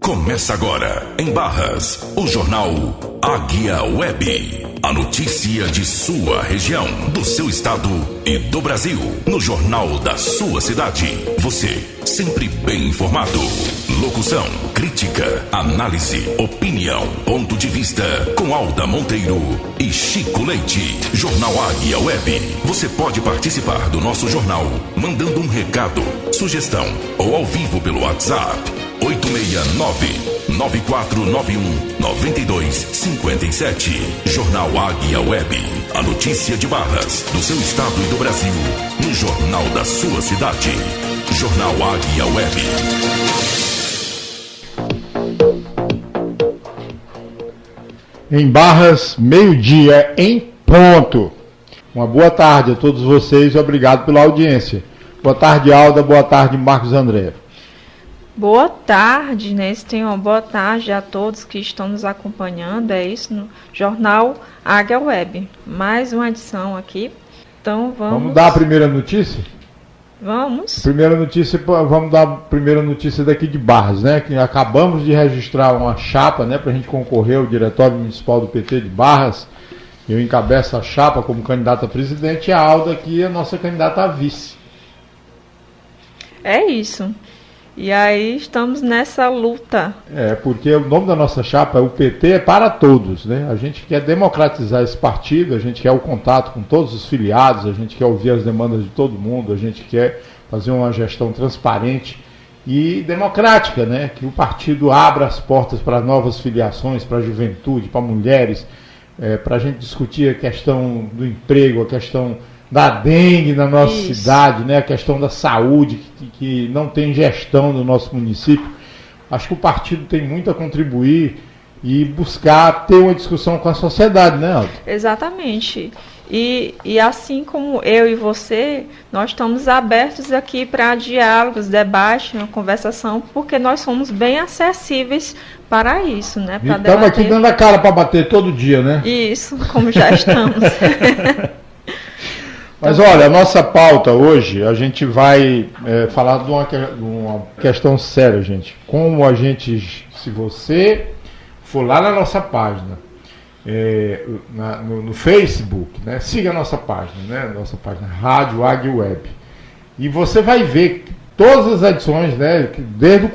Começa agora, em Barras, o jornal Águia Web. A notícia de sua região, do seu estado e do Brasil. No jornal da sua cidade. Você, sempre bem informado. Locução, crítica, análise, opinião, ponto de vista. Com Alda Monteiro e Chico Leite. Jornal Águia Web. Você pode participar do nosso jornal mandando um recado, sugestão ou ao vivo pelo WhatsApp. 869-9491-9257. Jornal Águia Web. A notícia de Barras, do seu estado e do Brasil, no jornal da sua cidade. Jornal Águia Web. Em Barras, meio-dia em ponto. Uma boa tarde a todos vocês e obrigado pela audiência. Boa tarde, Alda. Boa tarde, Marcos André. Boa tarde, né? Tenham uma boa tarde a todos que estão nos acompanhando. É isso no Jornal Águia Web. Mais uma edição aqui. Então vamos dar a primeira notícia? Vamos. Vamos dar a primeira notícia daqui de Barras, né? Que acabamos de registrar uma chapa, né? Para a gente concorrer ao Diretório Municipal do PT de Barras. Eu encabeço a chapa como candidata a presidente e a Alda aqui é a nossa candidata a vice. É isso. E aí estamos nessa luta. Porque o nome da nossa chapa é o PT é para todos, né? A gente quer democratizar esse partido, a gente quer o contato com todos os filiados, a gente quer ouvir as demandas de todo mundo, a gente quer fazer uma gestão transparente e democrática, né? Que o partido abra as portas para novas filiações, para a juventude, para mulheres, para a gente discutir a questão do emprego, a questão da dengue na nossa cidade, né? A questão da saúde, que não tem gestão no nosso município. Acho que o partido tem muito a contribuir e buscar ter uma discussão com a sociedade, né, Aldo? Exatamente. E assim como eu e você, nós estamos abertos aqui para diálogos, debate, uma conversação, porque nós somos bem acessíveis para isso, né? Estamos aqui dando a cara para bater todo dia, né? Isso, como já estamos. Mas olha, a nossa pauta hoje, a gente vai falar de uma questão séria, gente. Como a gente, se você for lá na nossa página, no Facebook, né, siga a nossa página, né, nossa página Rádio Águia Web. E você vai ver todas as edições, né, desde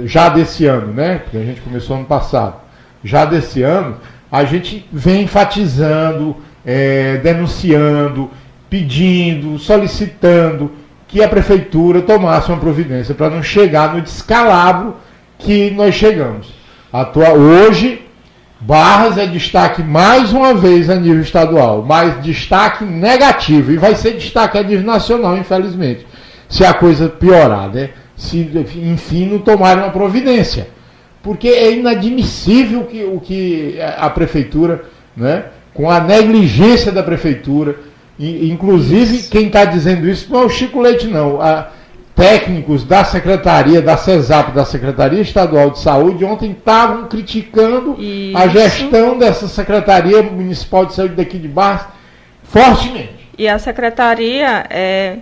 já desse ano, né, porque a gente começou ano passado, já desse ano, a gente vem enfatizando, denunciando, pedindo, solicitando que a prefeitura tomasse uma providência para não chegar no descalabro que nós chegamos. Hoje, Barras é destaque mais uma vez a nível estadual, mas destaque negativo, e vai ser destaque a nível nacional, infelizmente, se a coisa piorar, né? Se, enfim, não tomarem uma providência. Porque é inadmissível o que a prefeitura, né, com a negligência da prefeitura, inclusive quem está dizendo isso não é o Chico Leite, não. Técnicos da Secretaria, da CESAP, da Secretaria Estadual de Saúde, ontem estavam criticando a gestão dessa Secretaria Municipal de Saúde daqui de Barras fortemente. E a Secretaria,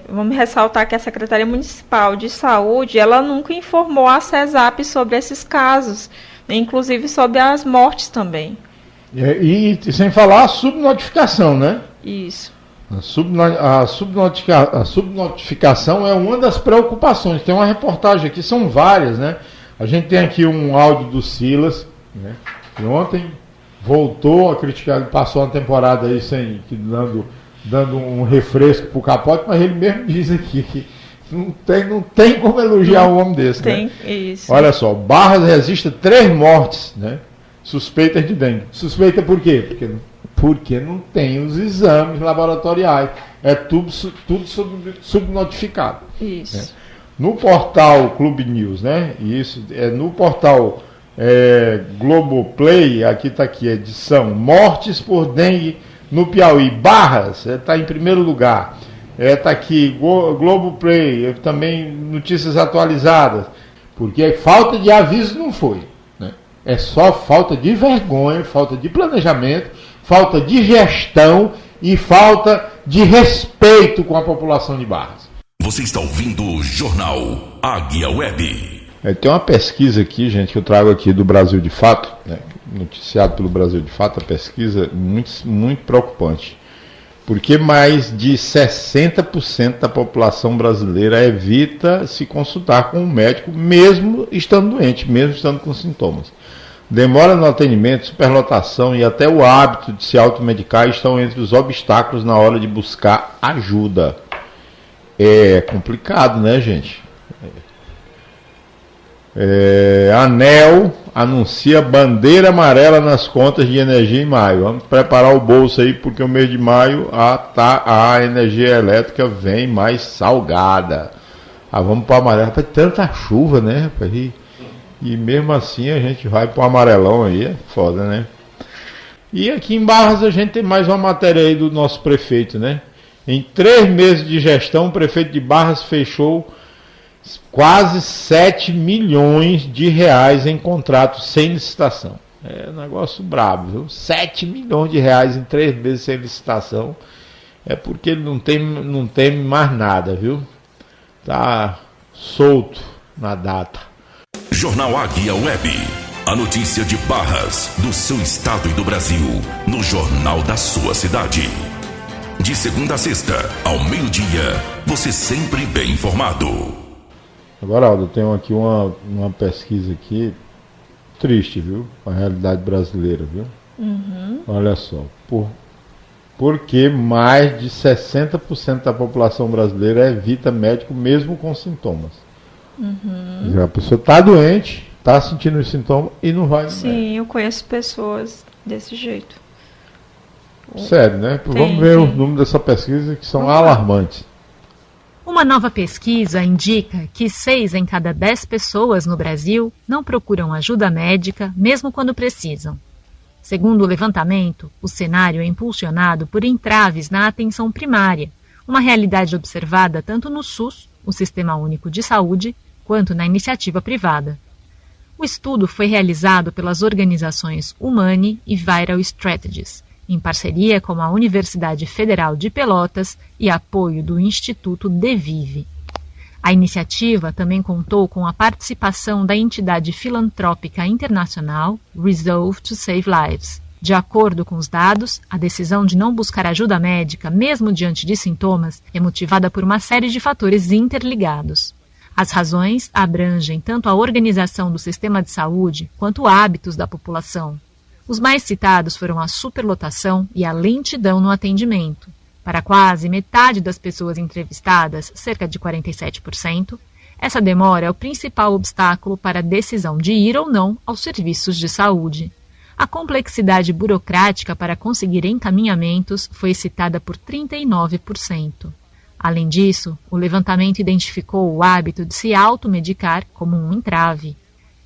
vamos ressaltar que a Secretaria Municipal de Saúde, ela nunca informou a CESAP sobre esses casos, inclusive sobre as mortes também. E sem falar a subnotificação, né? Isso. A subnotificação é uma das preocupações. Tem uma reportagem aqui, são várias, né? A gente tem aqui um áudio do Silas, né? Que ontem voltou a criticar, passou uma temporada aí dando um refresco pro capote, mas ele mesmo diz aqui que não tem como elogiar um homem desse, tem, né? Isso. Olha só, Barras registra 3 mortes, né? Suspeitas de dengue. Suspeita por quê? Porque não tem os exames laboratoriais. É tudo subnotificado. Isso. Né? No portal Clube News, né? Isso é no portal Globoplay, aqui, edição Mortes por Dengue no Piauí. Barras está em primeiro lugar. Está aqui Globoplay, também notícias atualizadas. Porque falta de aviso não foi. Né? É só falta de vergonha, falta de planejamento, falta de gestão e falta de respeito com a população de Barras. Você está ouvindo o Jornal Águia Web. Tem uma pesquisa aqui, gente, que eu trago aqui do Brasil de Fato, né, noticiado pelo Brasil de Fato, a pesquisa muito, muito preocupante. Porque mais de 60% da população brasileira evita se consultar com um médico, mesmo estando doente, mesmo estando com sintomas. Demora no atendimento, superlotação e até o hábito de se automedicar estão entre os obstáculos na hora de buscar ajuda. É complicado, né, gente? ANEEL anuncia bandeira amarela nas contas de energia em maio. Vamos preparar o bolso aí, porque o mês de maio a energia elétrica vem mais salgada. Vamos para o amarelo. Rapaz, tanta chuva, né, rapaz? E mesmo assim a gente vai para o amarelão aí, é foda, né? E aqui em Barras a gente tem mais uma matéria aí do nosso prefeito, né? Em 3 meses de gestão, o prefeito de Barras fechou quase 7 milhões de reais em contratos sem licitação. É um negócio brabo, viu? 7 milhões de reais em 3 meses sem licitação. É porque ele não tem mais nada, viu? Tá solto na data. Jornal Águia Web. A notícia de Barras, do seu estado e do Brasil, no jornal da sua cidade. De segunda a sexta, ao meio-dia, você sempre bem informado. Agora, Aldo, eu tenho aqui uma pesquisa aqui triste, viu? A realidade brasileira, viu? Uhum. Olha só, porque mais de 60% da população brasileira evita médico mesmo com sintomas. Uhum. A pessoa está doente, está sentindo os sintomas e não vai no médico. Sim, eu conheço pessoas desse jeito. Sério, né? Vamos ver os números dessa pesquisa que são alarmantes. Uma nova pesquisa indica que 6 em cada 10 pessoas no Brasil não procuram ajuda médica, mesmo quando precisam. Segundo o levantamento, o cenário é impulsionado por entraves na atenção primária, uma realidade observada tanto no SUS, o Sistema Único de Saúde, quanto na iniciativa privada. O estudo foi realizado pelas organizações Humane e Viral Strategies, em parceria com a Universidade Federal de Pelotas e apoio do Instituto Devive. A iniciativa também contou com a participação da entidade filantrópica internacional Resolve to Save Lives. De acordo com os dados, a decisão de não buscar ajuda médica, mesmo diante de sintomas, é motivada por uma série de fatores interligados. As razões abrangem tanto a organização do sistema de saúde quanto hábitos da população. Os mais citados foram a superlotação e a lentidão no atendimento. Para quase metade das pessoas entrevistadas, cerca de 47%, essa demora é o principal obstáculo para a decisão de ir ou não aos serviços de saúde. A complexidade burocrática para conseguir encaminhamentos foi citada por 39%. Além disso, o levantamento identificou o hábito de se automedicar como um entrave.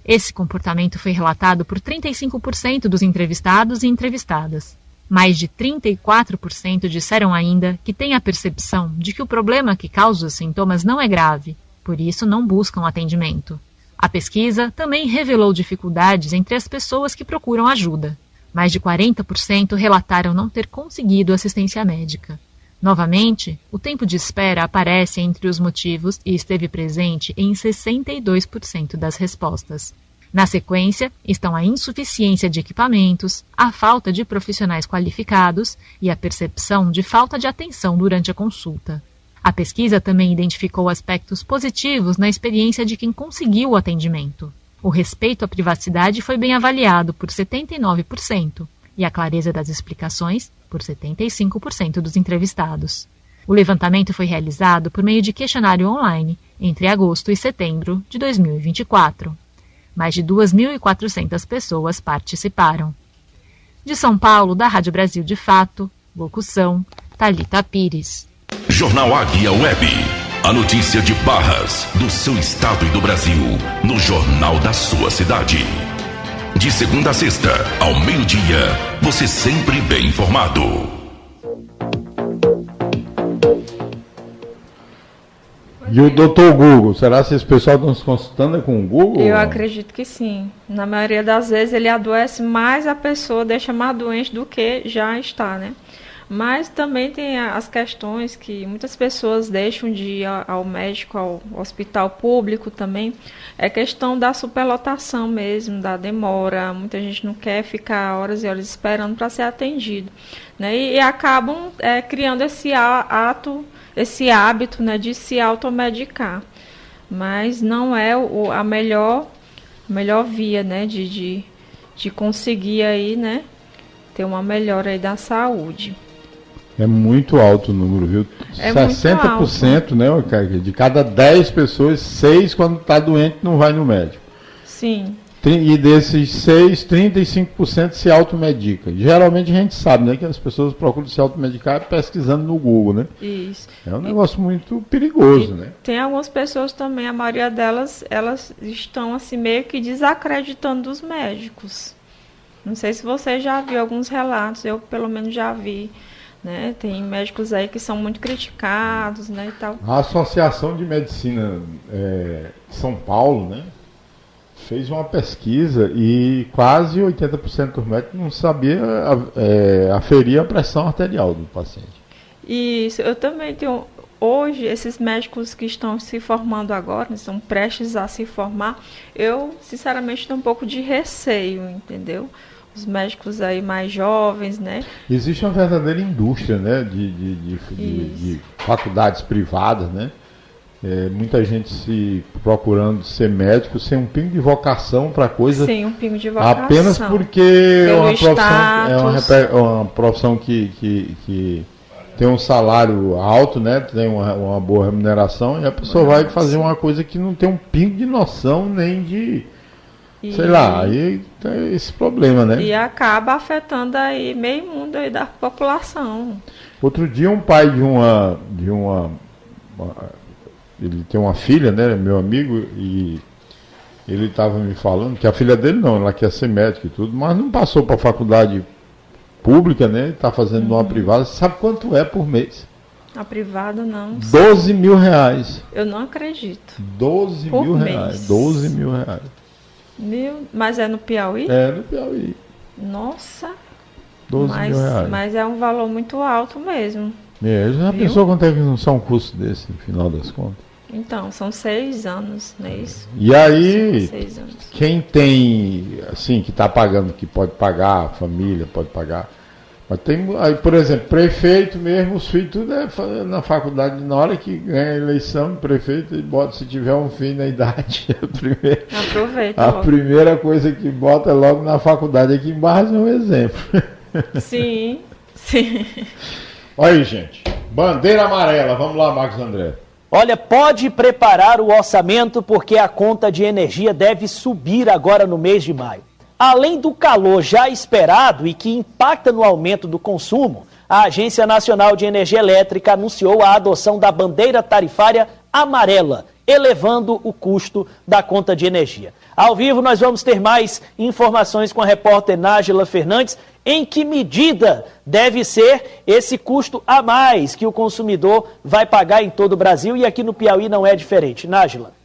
Esse comportamento foi relatado por 35% dos entrevistados e entrevistadas. Mais de 34% disseram ainda que têm a percepção de que o problema que causa os sintomas não é grave, por isso não buscam atendimento. A pesquisa também revelou dificuldades entre as pessoas que procuram ajuda. Mais de 40% relataram não ter conseguido assistência médica. Novamente, o tempo de espera aparece entre os motivos e esteve presente em 62% das respostas. Na sequência, estão a insuficiência de equipamentos, a falta de profissionais qualificados e a percepção de falta de atenção durante a consulta. A pesquisa também identificou aspectos positivos na experiência de quem conseguiu o atendimento. O respeito à privacidade foi bem avaliado por 79% e a clareza das explicações por 75% dos entrevistados. O levantamento foi realizado por meio de questionário online entre agosto e setembro de 2024. Mais de 2.400 pessoas participaram. De São Paulo, da Rádio Brasil de Fato, locução, Thalita Pires. Jornal Águia Web. A notícia de Barras, do seu estado e do Brasil, no jornal da sua cidade. De segunda a sexta, ao meio-dia, você sempre bem informado. E o doutor Google, será que esse pessoal estão se consultando com o Google? Eu acredito que sim. Na maioria das vezes ele adoece mais, a pessoa deixa mais doente do que já está, né? Mas também tem as questões que muitas pessoas deixam de ir ao médico, ao hospital público também. É questão da superlotação mesmo, da demora. Muita gente não quer ficar horas e horas esperando para ser atendido, né? E acabam criando esse hábito, né, de se automedicar. Mas não é a melhor via, né, de conseguir aí, né, ter uma melhora aí da saúde. É muito alto o número, viu? É 60%, né, de cada 10 pessoas, 6 quando está doente não vai no médico. Sim. E desses 6, 35% se automedica. Geralmente a gente sabe, né, que as pessoas procuram se automedicar pesquisando no Google, né? Isso. É um negócio muito perigoso, né? Tem algumas pessoas também, a maioria delas, elas estão assim meio que desacreditando dos médicos. Não sei se você já viu alguns relatos, eu pelo menos já vi, né? Tem médicos aí que são muito criticados, né, e tal. A Associação de Medicina de São Paulo, né, fez uma pesquisa e quase 80% dos médicos não sabia aferir a pressão arterial do paciente. Isso, eu também tenho. Hoje, esses médicos que estão se formando agora, estão prestes a se formar, eu, sinceramente, tenho um pouco de receio, entendeu? Os médicos aí mais jovens, né? Existe uma verdadeira indústria, né, de faculdades privadas, né? Muita gente se procurando ser médico sem um pingo de vocação para coisa. Sem um pingo de vocação. Apenas porque é uma profissão que tem um salário alto, né? Tem uma boa remuneração e a pessoa vai fazer uma coisa que não tem um pingo de noção nem de... Sei lá, aí tem esse problema, né? E acaba afetando aí meio mundo aí da população. Outro dia um pai ele tem uma filha, né, meu amigo, e ele estava me falando que a filha dele não, ela quer ser médica e tudo, mas não passou para a faculdade pública, né, está fazendo uma privada. Sabe quanto é por mês? A privada não. 12 mil reais. Eu não acredito. 12 por mil mês. Reais. 12 mil reais. Mas é no Piauí? É, no Piauí. Nossa. 12 mil reais. Mas é um valor muito alto mesmo. Já pensou quanto é que não são um custo desse, no final das contas? Então, são 6 anos, não é isso? E aí, 6 anos. Quem tem, assim, que está pagando, que pode pagar, a família pode pagar. Mas tem, aí, por exemplo, prefeito mesmo, os filhos tudo na faculdade, na hora que ganha a eleição de prefeito, ele bota, se tiver um filho na idade, a primeira coisa que bota é logo na faculdade. Aqui em Barras é um exemplo. Sim, sim. Olha aí, gente, bandeira amarela, vamos lá, Marcos André. Olha, pode preparar o orçamento porque a conta de energia deve subir agora no mês de maio. Além do calor já esperado e que impacta no aumento do consumo, a Agência Nacional de Energia Elétrica anunciou a adoção da bandeira tarifária amarela, elevando o custo da conta de energia. Ao vivo nós vamos ter mais informações com a repórter Nájila Fernandes. Em que medida deve ser esse custo a mais que o consumidor vai pagar em todo o Brasil e aqui no Piauí não é diferente? Nájila.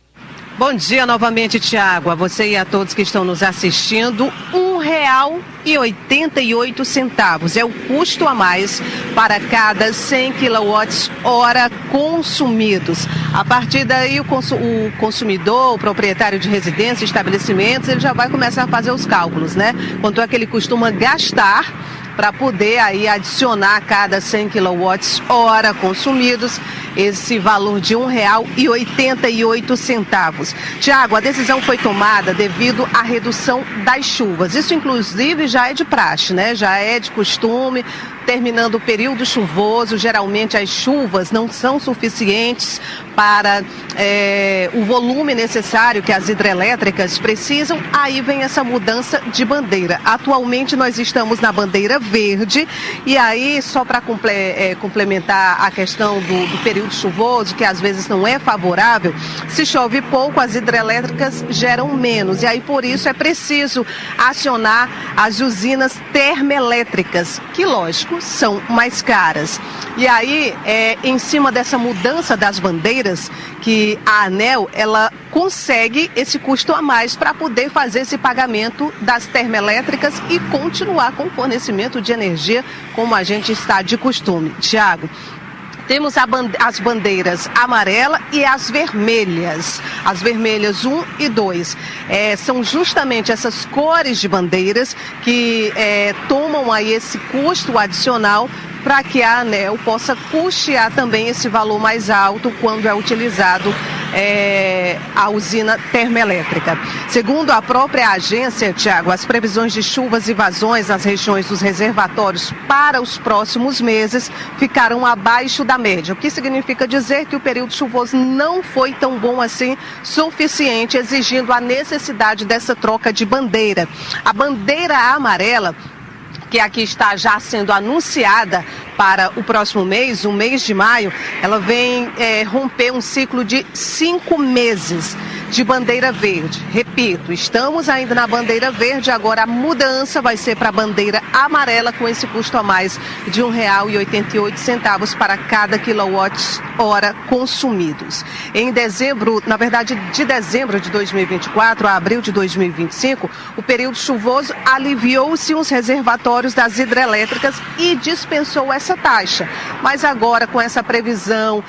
Bom dia novamente, Tiago, a você e a todos que estão nos assistindo. R$ 1,88 é o custo a mais para cada 100 kWh consumidos. A partir daí, o consumidor, o proprietário de residência, estabelecimentos, ele já vai começar a fazer os cálculos, né? Quanto é que ele costuma gastar para poder aí adicionar a cada 100 kWh consumidos esse valor de R$ 1,88. Tiago, a decisão foi tomada devido à redução das chuvas. Isso, inclusive, já é de praxe, né? Já é de costume. Terminando o período chuvoso, geralmente as chuvas não são suficientes para o volume necessário que as hidrelétricas precisam. Aí vem essa mudança de bandeira. Atualmente nós estamos na bandeira verde e aí, só para complementar a questão do período chuvoso, que às vezes não é favorável, se chove pouco, as hidrelétricas geram menos. E aí, por isso, é preciso acionar as usinas termoelétricas, que, lógico, risco são mais caras. E aí, em cima dessa mudança das bandeiras, que a ANEEL, ela consegue esse custo a mais para poder fazer esse pagamento das termoelétricas e continuar com o fornecimento de energia como a gente está de costume. Tiago, temos as bandeiras amarela e as vermelhas. As vermelhas 1 e 2. São justamente essas cores de bandeiras que tomam aí esse custo adicional para que a ANEEL possa custear também esse valor mais alto quando é utilizado a usina termoelétrica. Segundo a própria agência, Tiago, as previsões de chuvas e vazões nas regiões dos reservatórios para os próximos meses ficaram abaixo da média, o que significa dizer que o período chuvoso não foi tão bom assim, suficiente, exigindo a necessidade dessa troca de bandeira. A bandeira amarela, que aqui está já sendo anunciada para o próximo mês, o mês de maio, ela vem romper um ciclo de 5 meses de bandeira verde. Repito, estamos ainda na bandeira verde, agora a mudança vai ser para a bandeira amarela com esse custo a mais de R$ 1,88 para cada quilowatt-hora consumidos. Em dezembro, na verdade, de dezembro de 2024 a abril de 2025, o período chuvoso aliviou-se os reservatórios das hidrelétricas e dispensou essa taxa. Mas agora, com essa previsão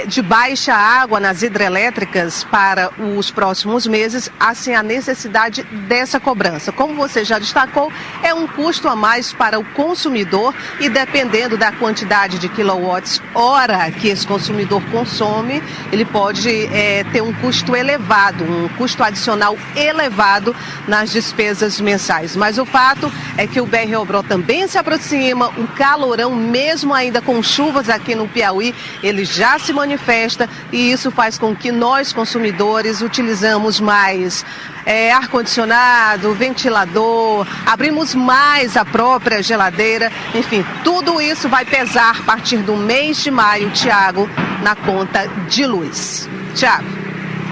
de baixa água nas hidrelétricas para os próximos meses, assim a necessidade dessa cobrança. Como você já destacou, é um custo a mais para o consumidor e dependendo da quantidade de quilowatts-hora que esse consumidor consome, ele pode ter um custo elevado, um custo adicional elevado nas despesas mensais. Mas o fato é que o BR-Obró também se aproxima, o calorão, mesmo ainda com chuvas aqui no Piauí, ele já se manifesta e isso faz com que nós, consumidores, utilizamos mais ar-condicionado, ventilador, abrimos mais a própria geladeira, enfim, tudo isso vai pesar a partir do mês de maio, Tiago, na conta de luz. Tiago.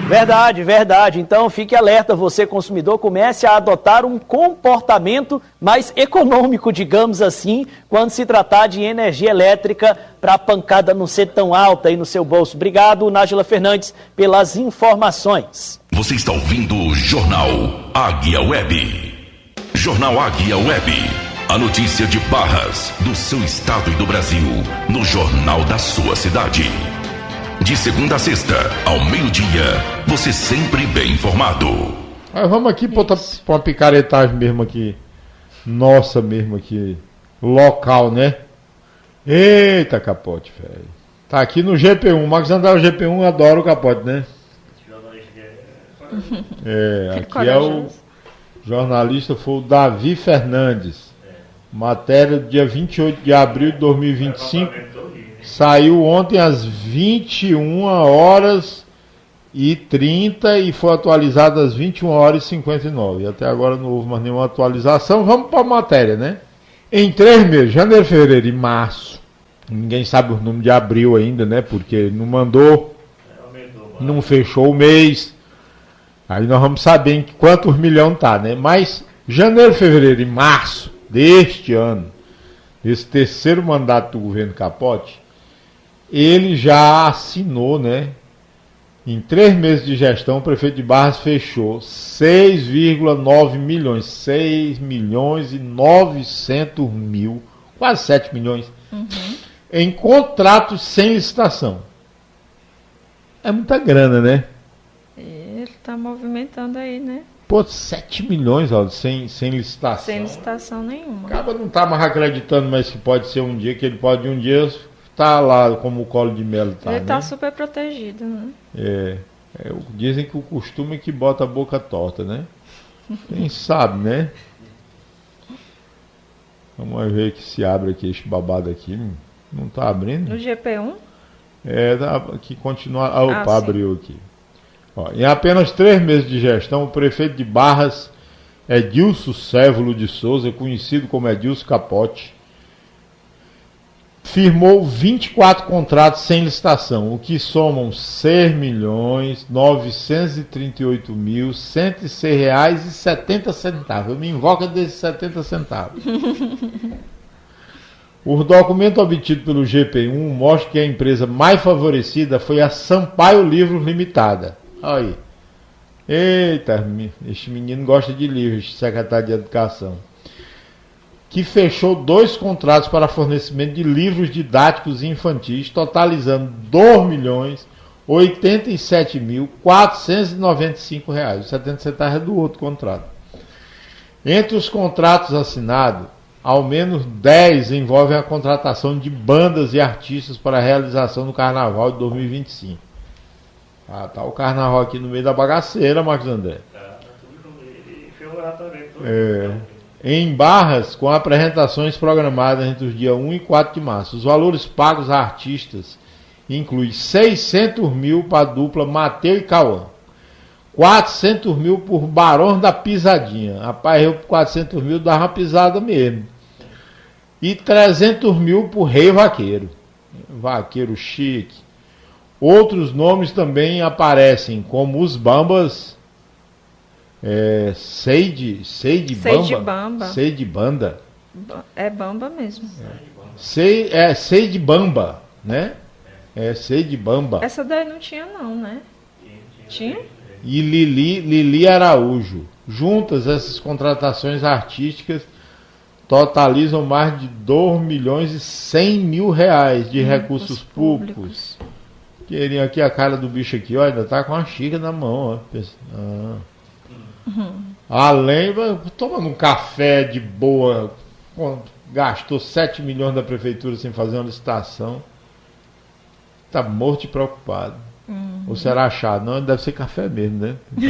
Verdade, verdade. Então fique alerta, você consumidor, comece a adotar um comportamento mais econômico, digamos assim, quando se tratar de energia elétrica, para a pancada não ser tão alta aí no seu bolso. Obrigado, Nájila Fernandes, pelas informações. Você está ouvindo o Jornal Águia Web. Jornal Águia Web. A notícia de Barras, do seu estado e do Brasil, no jornal da sua cidade. De segunda a sexta, ao meio-dia, você sempre bem informado. Mas vamos aqui para uma picaretagem mesmo aqui. Nossa mesmo aqui. Local, né? Eita, Capote, velho. Tá aqui no GP1. Marcos André, o GP1 adora o Capote, né? Aqui é o jornalista, foi o Davi Fernandes. Matéria do dia 28 de abril de 2025. Saiu ontem às 21h30 e foi atualizado às 21h59. Até agora não houve mais nenhuma atualização. Vamos para a matéria, né? Em 3 meses, janeiro, fevereiro e março, ninguém sabe o número de abril ainda, né? Porque não mandou, não fechou o mês. Aí nós vamos saber em quantos milhões tá, né? Mas janeiro, fevereiro e março deste ano, esse terceiro mandato do governo Capote, ele já assinou, né? Em 3 meses de gestão, o prefeito de Barras fechou 6,9 milhões, 6 milhões e 900 mil, quase 7 milhões, em contratos sem licitação. É muita grana, né? Ele está movimentando aí, né? Pô, 7 milhões, ó, sem licitação. Sem licitação nenhuma. O cara não está mais acreditando, mas que pode ser um dia, que ele pode um dia estar lá como o colo de mel tá. Ele está, né? super protegido, né? Dizem que o costume é que bota a boca torta, né? Quem sabe, né? Vamos ver que se abre aqui, esse babado aqui. Não está abrindo? No GP1? Que continua. Opa, abriu aqui. Ó, em apenas 3 meses de gestão, o prefeito de Barras, Edilson Sévulo de Souza, conhecido como Edilson Capote, firmou 24 contratos sem licitação, o que somam R$ 6.938.106,70. Eu me invoco desses 70 centavos. O documento obtido pelo GP1 mostra que a empresa mais favorecida foi a Sampaio Livros Limitada. Olha aí. Eita, este menino gosta de livros, secretário de Educação. Que fechou 2 contratos para fornecimento de livros didáticos infantis, totalizando R$2.087.495. 70 centavos é do outro contrato. Entre os contratos assinados, ao menos 10 envolvem a contratação de bandas e artistas para a realização do Carnaval de 2025. Ah, tá o Carnaval aqui no meio da bagaceira, Marcos André. Em Barras, com apresentações programadas entre os dias 1 e 4 de março. Os valores pagos a artistas incluem 600 mil para a dupla Mateu e Cauã, 400 mil por Barões da Pisadinha. Rapaz, eu por 400 mil dava uma pisada mesmo. E 300 mil por Rei Vaqueiro. Vaqueiro chique. Outros nomes também aparecem, como os Bambas, Seide Bamba. Seide Banda. É Bamba mesmo. Seide Bamba, né? Seide Bamba. Essa daí não tinha não, né? Tinha? E Lili Araújo. Juntas, essas contratações artísticas totalizam mais de R$2.100.000 de recursos públicos. Queriam aqui a cara do bicho aqui, ó, ainda tá com a xícara na mão, ó. Além, tomando um café de boa, gastou 7 milhões da prefeitura sem fazer uma licitação. Tá morto e preocupado. Ou será achado? Não, deve ser café mesmo, né? Tá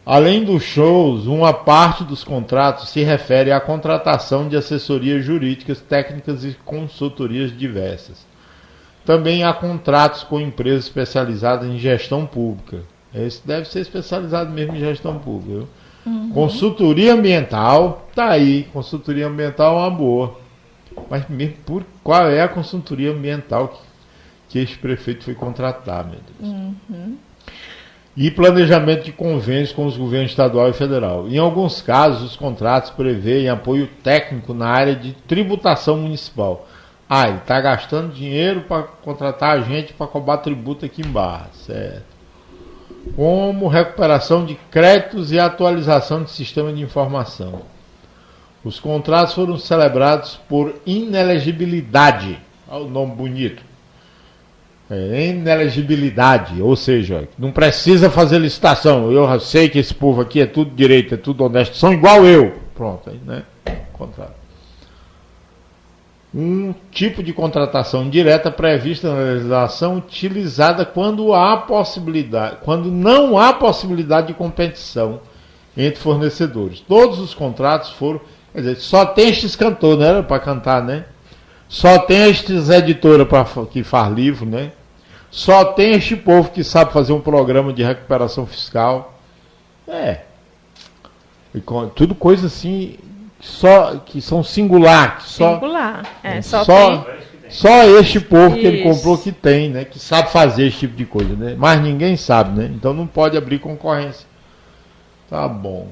Além dos shows, uma parte dos contratos se refere à contratação de assessorias jurídicas, técnicas e consultorias diversas. Também há contratos com empresas especializadas em gestão pública. Esse deve ser especializado mesmo em gestão pública. Consultoria ambiental, tá aí. Consultoria ambiental é uma boa. Mas mesmo qual é a consultoria ambiental que este prefeito foi contratar, meu Deus? E planejamento de convênios com os governos estadual e federal. Em alguns casos, os contratos prevêem apoio técnico na área de tributação municipal. Ele está gastando dinheiro para contratar gente para cobrar tributo aqui em Barra, certo? Como recuperação de créditos e atualização de sistema de informação. Os contratos foram celebrados por inelegibilidade. Olha o nome bonito. Inelegibilidade, ou seja, não precisa fazer licitação. Eu sei que esse povo aqui é tudo direito, é tudo honesto, são igual eu. Pronto, aí, né? Contrato. Um tipo de contratação direta prevista na legislação utilizada quando não há possibilidade de competição entre fornecedores. Todos os contratos foram, quer dizer, só tem estes cantores, não era para cantar, né? Só tem estes editoras que faz livro, né? Só tem este povo que sabe fazer um programa de recuperação fiscal. Tudo coisa assim, que são singular. Singular. Só este povo que ele comprou que tem, né? Que sabe fazer esse tipo de coisa, né? Mas ninguém sabe, né? Então não pode abrir concorrência. Tá bom.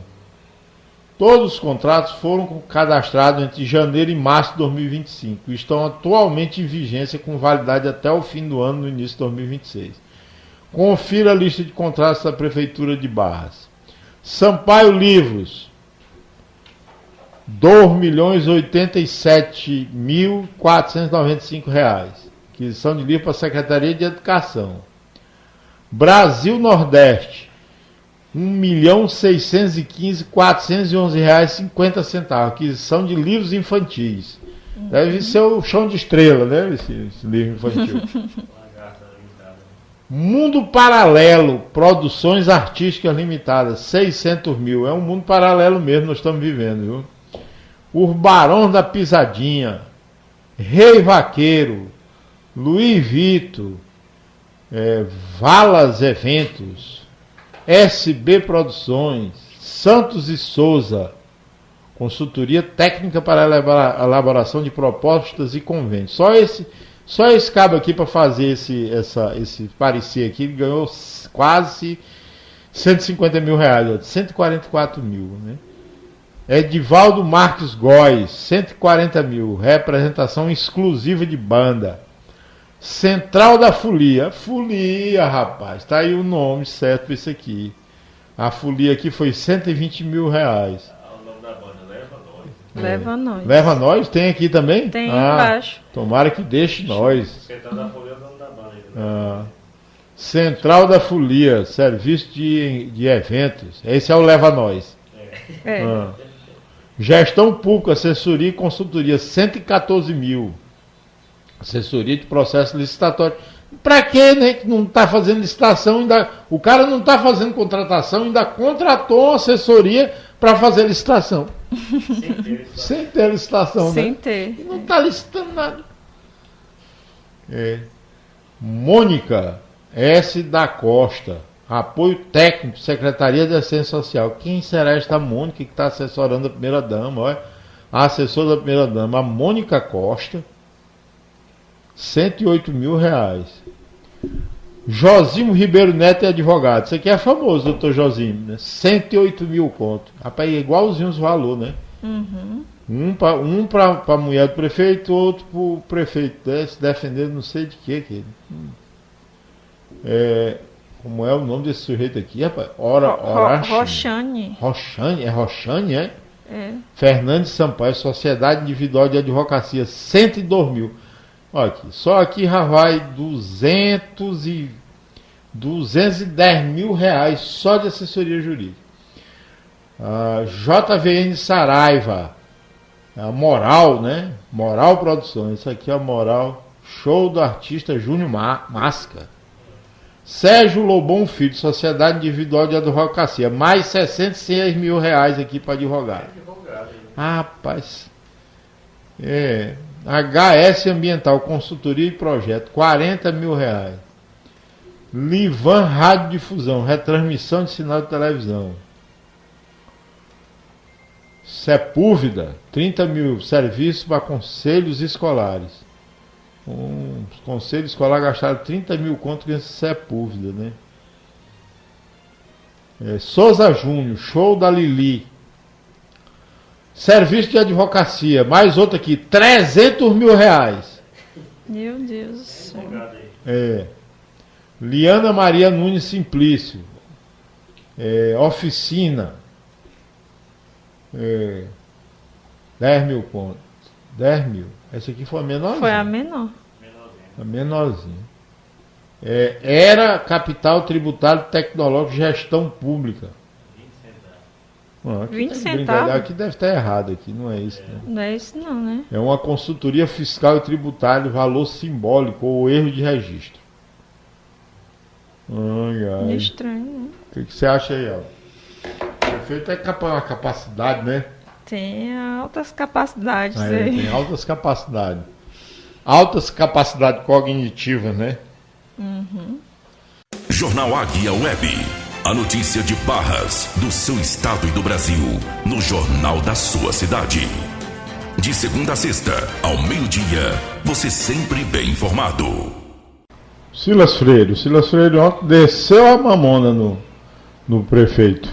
Todos os contratos foram cadastrados entre janeiro e março de 2025 e estão atualmente em vigência com validade até o fim do ano, no início de 2026. Confira a lista de contratos da Prefeitura de Barras. Sampaio Livros, R$2.087.495. Aquisição de livro para a Secretaria de Educação. Brasil Nordeste, R$1.615.411,50. Aquisição de livros infantis. Deve ser o Chão de Estrela, né? Esse livro infantil. Mundo Paralelo, Produções Artísticas Limitadas, 600 mil. É um mundo paralelo mesmo, nós estamos vivendo, viu? O Barões da Pisadinha, Rei Vaqueiro, Luiz Vito, Valas Eventos, SB Produções, Santos e Souza, consultoria técnica para a elaboração de propostas e convênios. Só esse cabo aqui para fazer esse parecer aqui, ele ganhou quase R$150 mil, 144 mil, né? Edivaldo Marques Góes, 140 mil. Representação exclusiva de banda. Central da Folia. Folia, rapaz. Tá aí o nome certo pra isso aqui. A folia aqui foi 120 mil reais. O nome da banda, Leva Nós. Leva nós. Leva nós? Tem aqui também? Tem embaixo. Tomara que deixe nós. Central da Folia é o nome da banda. Central da Folia, serviço de eventos. Esse é o Leva Nós. Gestão pública, assessoria e consultoria, 114 mil. Assessoria de processo licitatório. Para quê, né? Que não está fazendo licitação, ainda, o cara não está fazendo contratação, ainda contratou uma assessoria para fazer licitação. Sem ter licitação, Sem né? ter. Não está licitando nada. Mônica S. da Costa, apoio técnico, Secretaria de Assistência Social. Quem será esta Mônica que está assessorando a primeira-dama? Olha, a assessora da primeira-dama, a Mônica Costa, 108 mil reais. Josimo Ribeiro Neto é advogado. Isso aqui é famoso, doutor Josimo, né? 108 mil conto. Rapaz, é igualzinho os valores, né? Uhum. Um para a mulher do prefeito, outro para o prefeito, né? Se defendendo não sei de quê. Como é o nome desse sujeito aqui, rapaz? Roxane. Roxane, é Roxane, é? É. Fernandes Sampaio, Sociedade Individual de Advocacia, 102 mil. Olha aqui, só aqui já vai 210 mil reais só de assessoria jurídica. JVN Saraiva, a Moral, né? Moral Produções, isso aqui é a Moral, show do artista Júnior Masca. Sérgio Lobão Filho, Sociedade Individual de Advocacia, mais 66 mil reais aqui para advogado. Rapaz, HS Ambiental, Consultoria e Projeto, 40 mil reais. Livan Radiodifusão, retransmissão de sinal de televisão. Sepúlveda, 30 mil, serviço para conselhos escolares. Os conselhos escolares gastaram 30 mil conto com esse Sepúlveda, né? Souza Júnior, show da Lili. Serviço de advocacia, mais outro aqui, 300 mil reais. Meu Deus do céu. Liana Maria Nunes Simplício, oficina, 10 mil pontos. 10 mil. Essa aqui foi a menorzinha. Foi a menor. A menorzinha. Era Capital Tributário Tecnológico Gestão Pública. 20 centavos. Aqui deve estar errado, aqui, não é isso. Né? Não é isso não, né? É uma consultoria fiscal e tributária, valor simbólico ou erro de registro. Ai. Estranho, né? O que você acha aí, ó? O prefeito é uma capacidade, né? Tem altas capacidades aí. Tem altas capacidades. Altas capacidades cognitivas, né? Uhum. Jornal Águia Web. A notícia de Barras, do seu estado e do Brasil, no Jornal da sua cidade. De segunda a sexta, ao meio-dia, você sempre bem informado. Silas Freire ontem desceu a mamona no prefeito.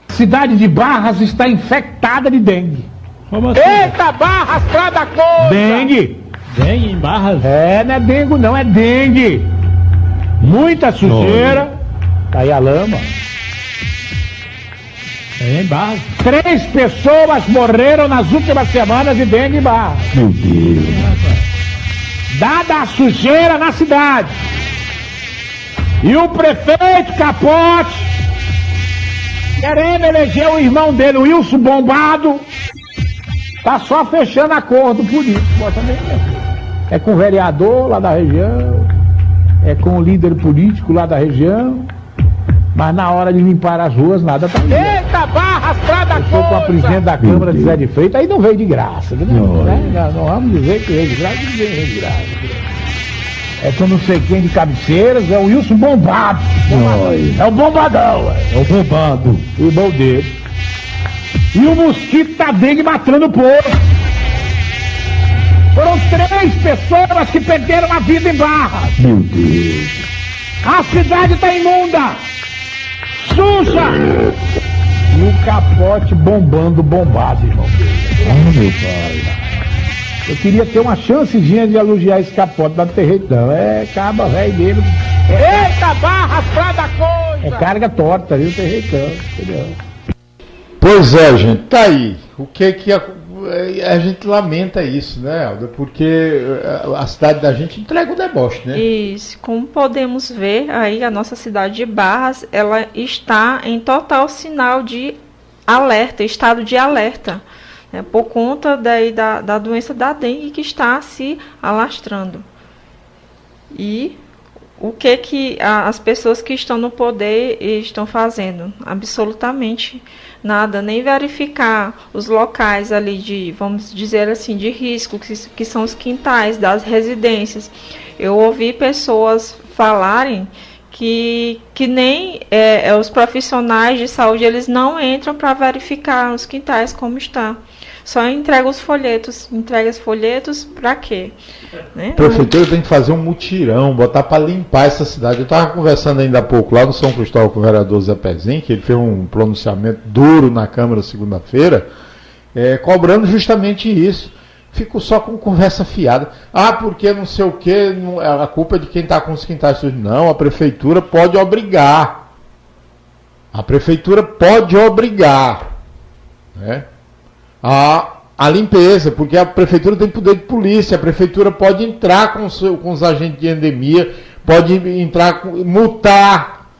A cidade de Barras está infectada de dengue. Como assim? Eita, Barras, cada coisa! Dengue? Dengue em Barras? Não é dengue não, é dengue. Muita sujeira. Tá aí a lama. É em Barras. 3 pessoas morreram nas últimas semanas de dengue em Barras. Meu Deus. Dada a sujeira na cidade. E o prefeito Capote, querendo eleger o irmão dele, o Wilson Bombado, tá só fechando acordo político. É com o vereador lá da região, é com o líder político lá da região, mas na hora de limpar as ruas, nada tá. Eita, Barras, pra da coisa! Eu tô com a presidente da Câmara de Zé de Freitas, aí não veio de graça, né? Não vamos dizer que veio de graça, não veio de graça. É com não sei quem de Cabeceiras, é o Wilson Bombado. É o Bombadão, é o Bombado. O irmão dele. E o mosquito da dengue matando o povo. Foram 3 pessoas que perderam a vida em Barras. Meu Deus. A cidade está imunda, suja, E o capote bombado, irmão. Ai, meu pai. Eu queria ter uma chancezinha de elogiar esse capote, mas não tem jeito não. É caba velho dele. Eita, barra pra da coisa! É carga torta, viu? Não tem jeito não, entendeu? Pois é, gente, tá aí. O que a gente lamenta isso, né, Alda? Porque a cidade da gente entrega o deboche, né? Isso, como podemos ver aí, a nossa cidade de Barras, ela está em total sinal de alerta, estado de alerta, né, por conta daí da doença da dengue que está se alastrando. E o que as pessoas que estão no poder estão fazendo? Absolutamente nada, nem verificar os locais ali de, vamos dizer assim, de risco, que são os quintais das residências. Eu ouvi pessoas falarem que nem os profissionais de saúde, eles não entram para verificar os quintais como está. Só entrega os folhetos. Entrega os folhetos para quê? Né? A prefeitura tem que fazer um mutirão, botar para limpar essa cidade. Eu estava conversando ainda há pouco lá no São Cristóvão com o vereador Zé Pezinho, que ele fez um pronunciamento duro na Câmara segunda-feira, cobrando justamente isso. Fico só com conversa fiada. Ah, porque não sei o quê, a culpa é de quem está com os quintais sujos. Não, a prefeitura pode obrigar. A prefeitura pode obrigar, né, a limpeza, porque a prefeitura tem poder de polícia, a prefeitura pode entrar com os agentes de endemia, pode entrar, multar,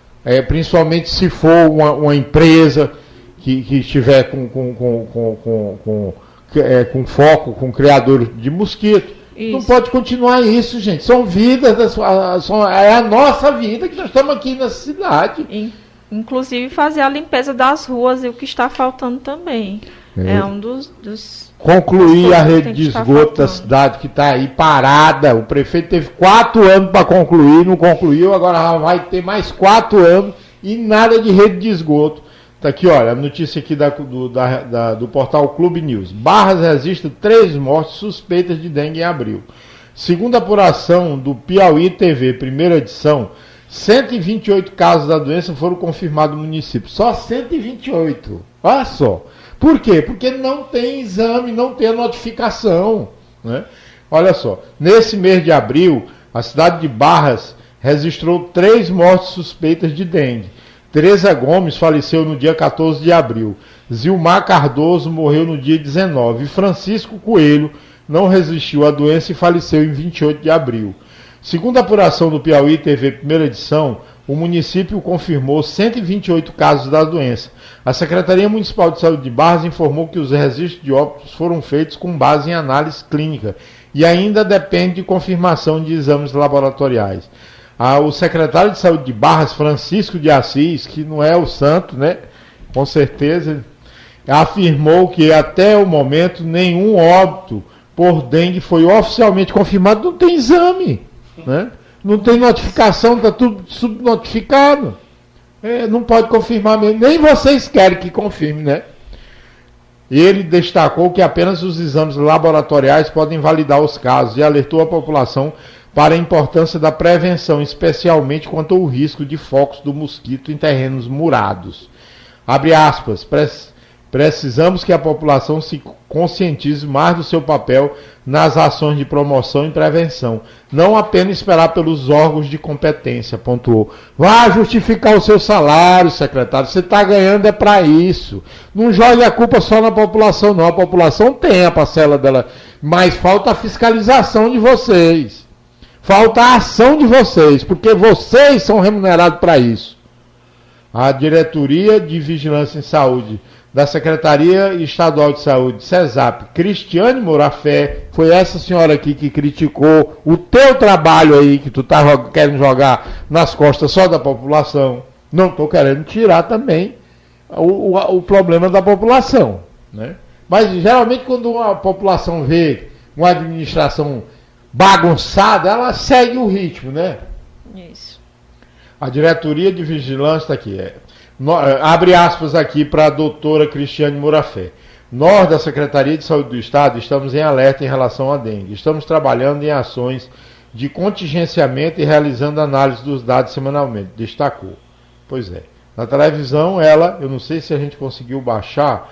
principalmente se for uma empresa que estiver com foco, com criador de mosquito. Isso. Não pode continuar isso, gente. São vidas, é a nossa vida que nós estamos aqui nessa cidade. Inclusive fazer a limpeza das ruas e o que está faltando também. É um dos concluir a rede de esgoto da cidade que está aí parada. O prefeito teve 4 anos para concluir, não concluiu, agora vai ter mais 4 anos e nada de rede de esgoto. Está aqui, olha, a notícia aqui do portal Clube News. Barras registra 3 mortes suspeitas de dengue em abril. Segundo a apuração do Piauí TV, primeira edição, 128 casos da doença foram confirmados no município. Só 128. Olha só. Por quê? Porque não tem exame, não tem a notificação, né? Olha só, nesse mês de abril, a cidade de Barras registrou 3 mortes suspeitas de dengue. Tereza Gomes faleceu no dia 14 de abril. Zilmar Cardoso morreu no dia 19. E Francisco Coelho não resistiu à doença e faleceu em 28 de abril. Segundo a apuração do Piauí TV, primeira edição, o município confirmou 128 casos da doença. A Secretaria Municipal de Saúde de Barras informou que os registros de óbitos foram feitos com base em análise clínica e ainda depende de confirmação de exames laboratoriais. O secretário de Saúde de Barras, Francisco de Assis, que não é o santo, né? Com certeza, afirmou que até o momento nenhum óbito por dengue foi oficialmente confirmado. Não tem exame, né? Não tem notificação, está tudo subnotificado. Não pode confirmar mesmo. Nem vocês querem que confirme, né? Ele destacou que apenas os exames laboratoriais podem validar os casos e alertou a população para a importância da prevenção, especialmente quanto ao risco de focos do mosquito em terrenos murados. Abre aspas, precisamos que a população se conscientize mais do seu papel nas ações de promoção e prevenção, não apenas esperar pelos órgãos de competência, pontuou. Vá justificar o seu salário, secretário, você está ganhando para isso. Não jogue a culpa só na população, não. A população tem a parcela dela, mas falta a fiscalização de vocês. Falta a ação de vocês, porque vocês são remunerados para isso. A Diretoria de Vigilância em Saúde da Secretaria Estadual de Saúde, CESAP, Cristiane Morafé, foi essa senhora aqui que criticou o teu trabalho aí, que tu tá querendo jogar nas costas só da população. Não estou querendo tirar também o problema da população, né? Mas geralmente quando a população vê uma administração bagunçada, ela segue o ritmo, né? Isso. A Diretoria de Vigilância está aqui, abre aspas aqui para a doutora Cristiane Morafé. Nós, da Secretaria de Saúde do Estado, estamos em alerta em relação à dengue. Estamos trabalhando em ações de contingenciamento e realizando análise dos dados semanalmente, destacou. Pois é. Na televisão, eu não sei se a gente conseguiu baixar,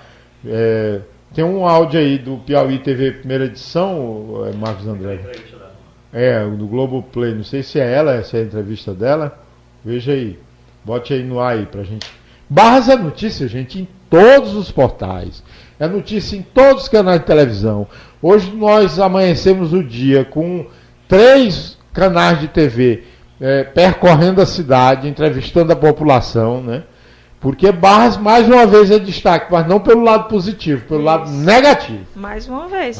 tem um áudio aí do Piauí TV primeira edição, Marcos André. Do Globoplay, não sei se é ela, se é a entrevista dela. Veja aí, bote aí no ar aí pra gente. Barras é notícia, gente, em todos os portais. É notícia em todos os canais de televisão. Hoje nós amanhecemos o dia com 3 canais de TV percorrendo a cidade, entrevistando a população, né? Porque Barras, mais uma vez, é destaque, mas não pelo lado positivo, pelo lado negativo. Mais uma vez.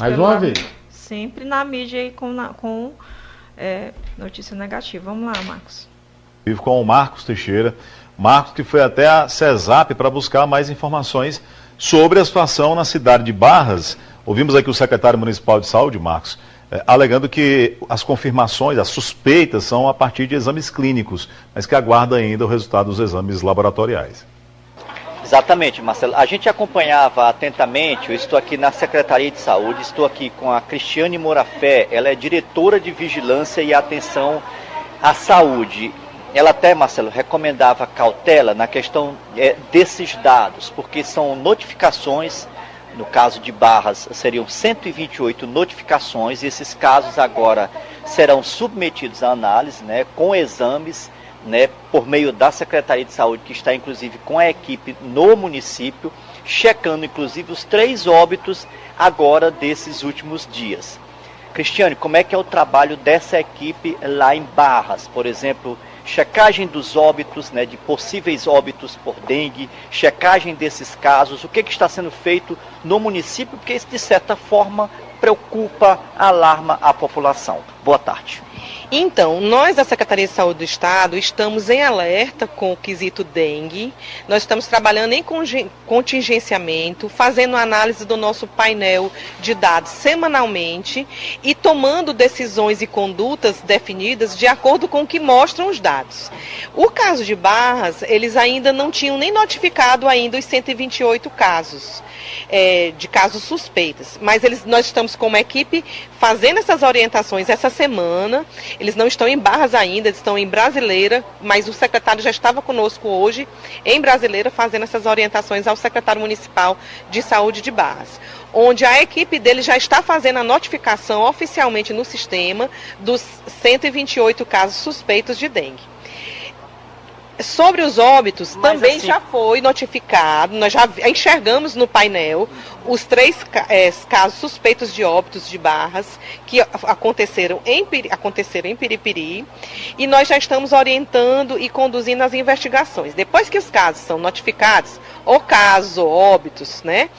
Sempre na mídia aí com notícia negativa. Vamos lá, Marcos. Vivo com o Marcos Teixeira. Marcos que foi até a CESAP para buscar mais informações sobre a situação na cidade de Barras. Ouvimos aqui o secretário municipal de saúde, Marcos, alegando que as confirmações, as suspeitas são a partir de exames clínicos, mas que aguarda ainda o resultado dos exames laboratoriais. Exatamente, Marcelo. A gente acompanhava atentamente, eu estou aqui na Secretaria de Saúde, estou aqui com a Cristiane Morafé, ela é diretora de Vigilância e Atenção à Saúde. Ela até, Marcelo, recomendava cautela na questão desses dados, porque são notificações, no caso de Barras, seriam 128 notificações, e esses casos agora serão submetidos à análise, né, com exames, né, por meio da Secretaria de Saúde, que está inclusive com a equipe no município, checando inclusive os 3 óbitos agora desses últimos dias. Cristiane, como é que é o trabalho dessa equipe lá em Barras? Por exemplo, checagem dos óbitos, né, de possíveis óbitos por dengue, checagem desses casos, o que está sendo feito no município, porque isso de certa forma preocupa, alarma a população. Boa tarde. Então, nós da Secretaria de Saúde do Estado estamos em alerta com o quesito dengue, nós estamos trabalhando em contingenciamento, fazendo análise do nosso painel de dados semanalmente e tomando decisões e condutas definidas de acordo com o que mostram os dados. O caso de Barras, eles ainda não tinham nem notificado ainda os 128 casos. De casos suspeitos, mas nós estamos com uma equipe fazendo essas orientações essa semana. Eles não estão em Barras ainda, eles estão em Brasileira, mas o secretário já estava conosco hoje em Brasileira fazendo essas orientações ao secretário municipal de saúde de Barras, onde a equipe dele já está fazendo a notificação oficialmente no sistema dos 128 casos suspeitos de dengue. Sobre os óbitos, mas também assim, já foi notificado, nós já enxergamos no painel os 3 casos suspeitos de óbitos de Barras que aconteceram em Piripiri, e nós já estamos orientando e conduzindo as investigações. Depois que os casos são notificados, ou casos ou óbitos, né,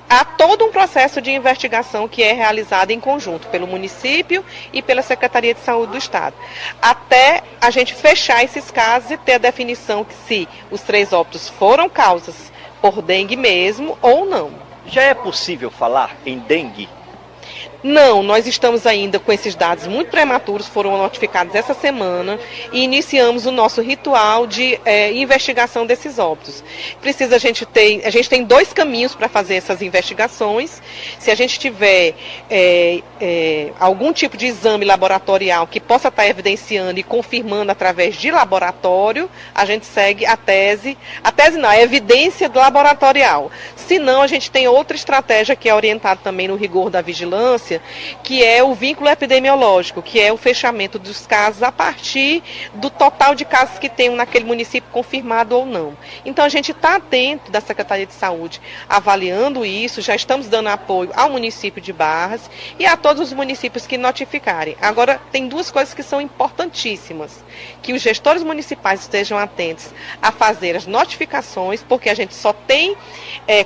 há todo um processo de investigação que é realizado em conjunto pelo município e pela Secretaria de Saúde do Estado, até a gente fechar esses casos e ter a definição que se os 3 óbitos foram causas por dengue mesmo ou não. Já é possível falar em dengue? Não, nós estamos ainda com esses dados muito prematuros, foram notificados essa semana e iniciamos o nosso ritual de investigação desses óbitos. A gente tem 2 caminhos para fazer essas investigações. Se a gente tiver algum tipo de exame laboratorial que possa estar evidenciando e confirmando através de laboratório, a gente segue a tese não, a evidência laboratorial. Se não, a gente tem outra estratégia que é orientada também no rigor da vigilância, que é o vínculo epidemiológico, que é o fechamento dos casos a partir do total de casos que tem naquele município confirmado ou não. Então a gente está atento da Secretaria de Saúde avaliando isso, já estamos dando apoio ao município de Barras e a todos os municípios que notificarem. Agora, tem 2 coisas que são importantíssimas, que os gestores municipais estejam atentos a fazer as notificações, porque a gente só tem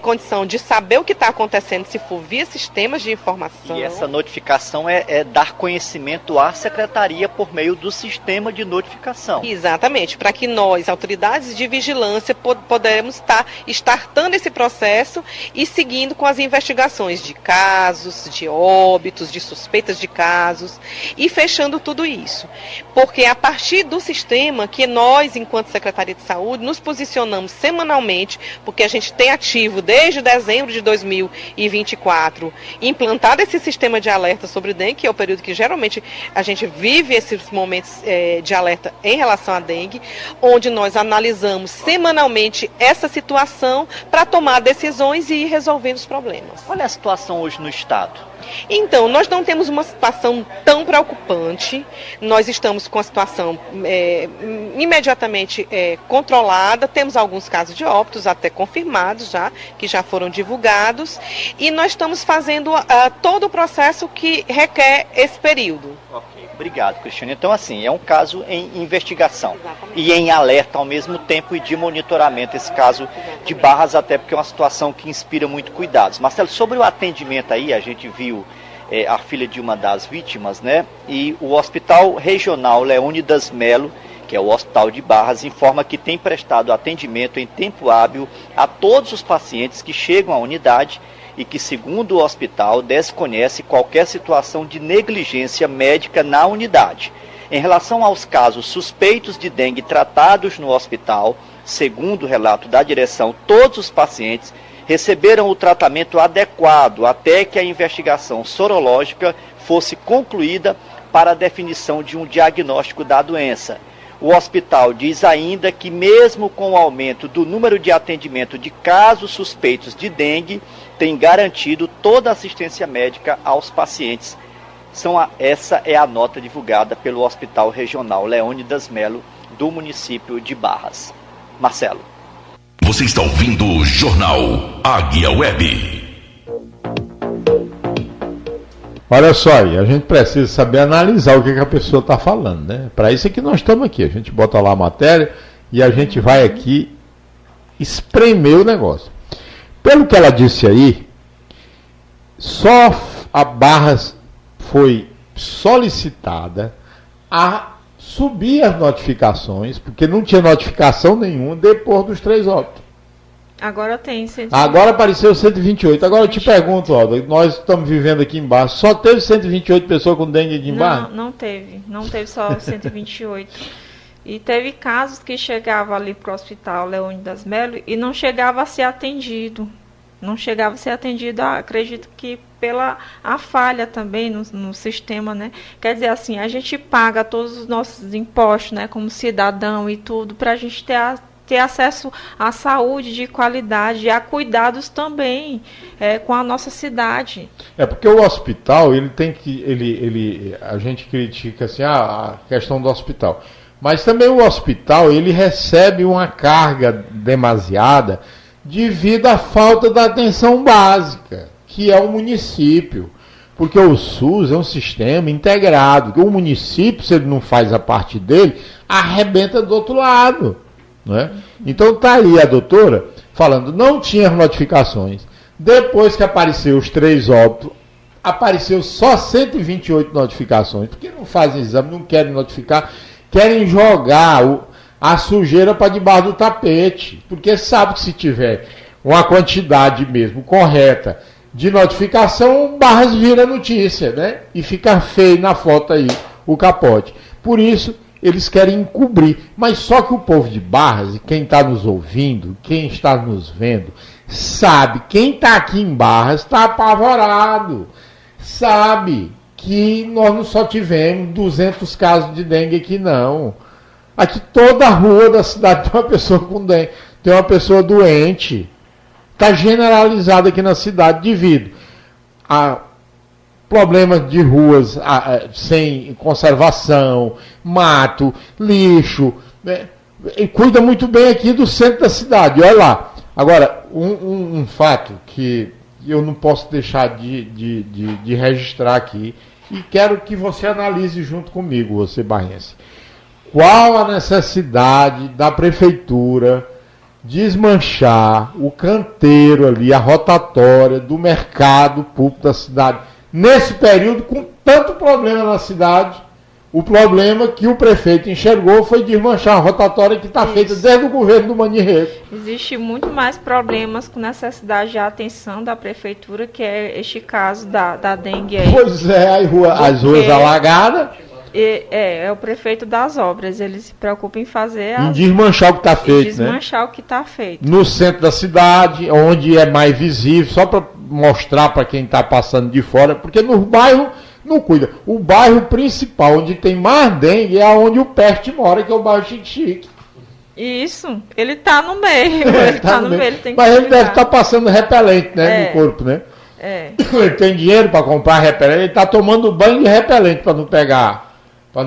condição de saber o que está acontecendo se for via sistemas de informação. E essa notificação é dar conhecimento à secretaria por meio do sistema de notificação. Exatamente, para que nós, autoridades de vigilância, podermos estar startando esse processo e seguindo com as investigações de casos, de óbitos, de suspeitas de casos e fechando tudo isso. Porque a partir do sistema que nós, enquanto Secretaria de Saúde, nos posicionamos semanalmente, porque a gente tem ativo executivo, desde dezembro de 2024, implantado esse sistema de alerta sobre o dengue, que é o período que geralmente a gente vive esses momentos de alerta em relação à dengue, onde nós analisamos semanalmente essa situação para tomar decisões e ir resolvendo os problemas. Olha a situação hoje no estado. Então, nós não temos uma situação tão preocupante, nós estamos com a situação imediatamente controlada, temos alguns casos de óbitos até confirmados já, que já foram divulgados, e nós estamos fazendo todo o processo que requer esse período. Ok, obrigado, Cristiane. Então, assim, é um caso em investigação. Exatamente. E em alerta ao mesmo tempo e de monitoramento, esse caso de Barras, até porque é uma situação que inspira muito cuidados. Marcelo, sobre o atendimento aí, a gente viu a filha de uma das vítimas, né? E o Hospital Regional Leônidas Melo, que é o Hospital de Barras, informa que tem prestado atendimento em tempo hábil a todos os pacientes que chegam à unidade e que, segundo o hospital, desconhece qualquer situação de negligência médica na unidade. Em relação aos casos suspeitos de dengue tratados no hospital, segundo o relato da direção, todos os pacientes receberam o tratamento adequado até que a investigação sorológica fosse concluída para a definição de um diagnóstico da doença. O hospital diz ainda que, mesmo com o aumento do número de atendimento de casos suspeitos de dengue, tem garantido toda a assistência médica aos pacientes. Essa é a nota divulgada pelo Hospital Regional Leônidas Melo, do município de Barras. Marcelo. Você está ouvindo o Jornal Águia Web. Olha só, e a gente precisa saber analisar o que a pessoa está falando, né? Para isso é que nós estamos aqui. A gente bota lá a matéria e a gente vai aqui espremer o negócio. Pelo que ela disse aí, só a Barras foi solicitada a subir as notificações, porque não tinha notificação nenhuma depois dos 3 óbitos. Agora tem 128. Agora apareceu 128. Agora eu te pergunto, ó, nós estamos vivendo aqui embaixo, só teve 128 pessoas com dengue aqui embaixo? Não teve só 128. E teve casos que chegavam ali para o Hospital Leônidas Melo e não chegava a ser atendido. Acredito que pela a falha também no sistema, né? Quer dizer assim, a gente paga todos os nossos impostos, né, como cidadão e tudo, para a gente ter acesso à saúde de qualidade e a cuidados também com a nossa cidade. Porque o hospital, ele tem que, a gente critica assim a questão do hospital, mas também o hospital, ele recebe uma carga demasiada devido à falta da atenção básica, que é o município. Porque o SUS é um sistema integrado, que o município, se ele não faz a parte dele, arrebenta do outro lado. Né? Então está aí a doutora falando, não tinha notificações. Depois que apareceu os 3 óbitos, apareceu só 128 notificações, porque não fazem exame, não querem notificar, querem jogar a sujeira para debaixo do tapete, porque sabe que se tiver uma quantidade mesmo correta de notificação, Barras vira notícia, né? E fica feio na foto aí o capote. Por isso, eles querem encobrir. Mas só que o povo de Barras, e quem está nos ouvindo, quem está nos vendo, sabe, quem está aqui em Barras está apavorado. Sabe que nós não só tivemos 200 casos de dengue aqui, não. Aqui toda a rua da cidade tem uma pessoa com dengue, tem uma pessoa doente. Está generalizado aqui na cidade devido a problemas de ruas sem conservação, mato, lixo. Né? E cuida muito bem aqui do centro da cidade, olha lá. Agora, um fato que eu não posso deixar de registrar aqui, e quero que você analise junto comigo, você barrense. Qual a necessidade da prefeitura desmanchar o canteiro ali, a rotatória do mercado público da cidade, nesse período com tanto problema na cidade? O problema que o prefeito enxergou foi desmanchar a rotatória que está feita desde o governo do Manirreco. Existe muito mais problemas com necessidade de atenção da prefeitura, que é este caso da dengue aí. Pois é, as ruas alagadas, É o prefeito das obras, ele se preocupa em fazer... Em desmanchar o que está feito, desmanchar o que está feito. No centro da cidade, onde é mais visível, só para mostrar para quem está passando de fora, porque no bairro não cuida. O bairro principal, onde tem mais dengue, é onde o peste mora, que é o bairro Chique-Chique. Isso, ele está no meio, ele tá no meio, ele tem que Mas ele cuidar. deve estar passando repelente, né, no corpo, né? Ele tem dinheiro para comprar repelente, ele está tomando banho de repelente para não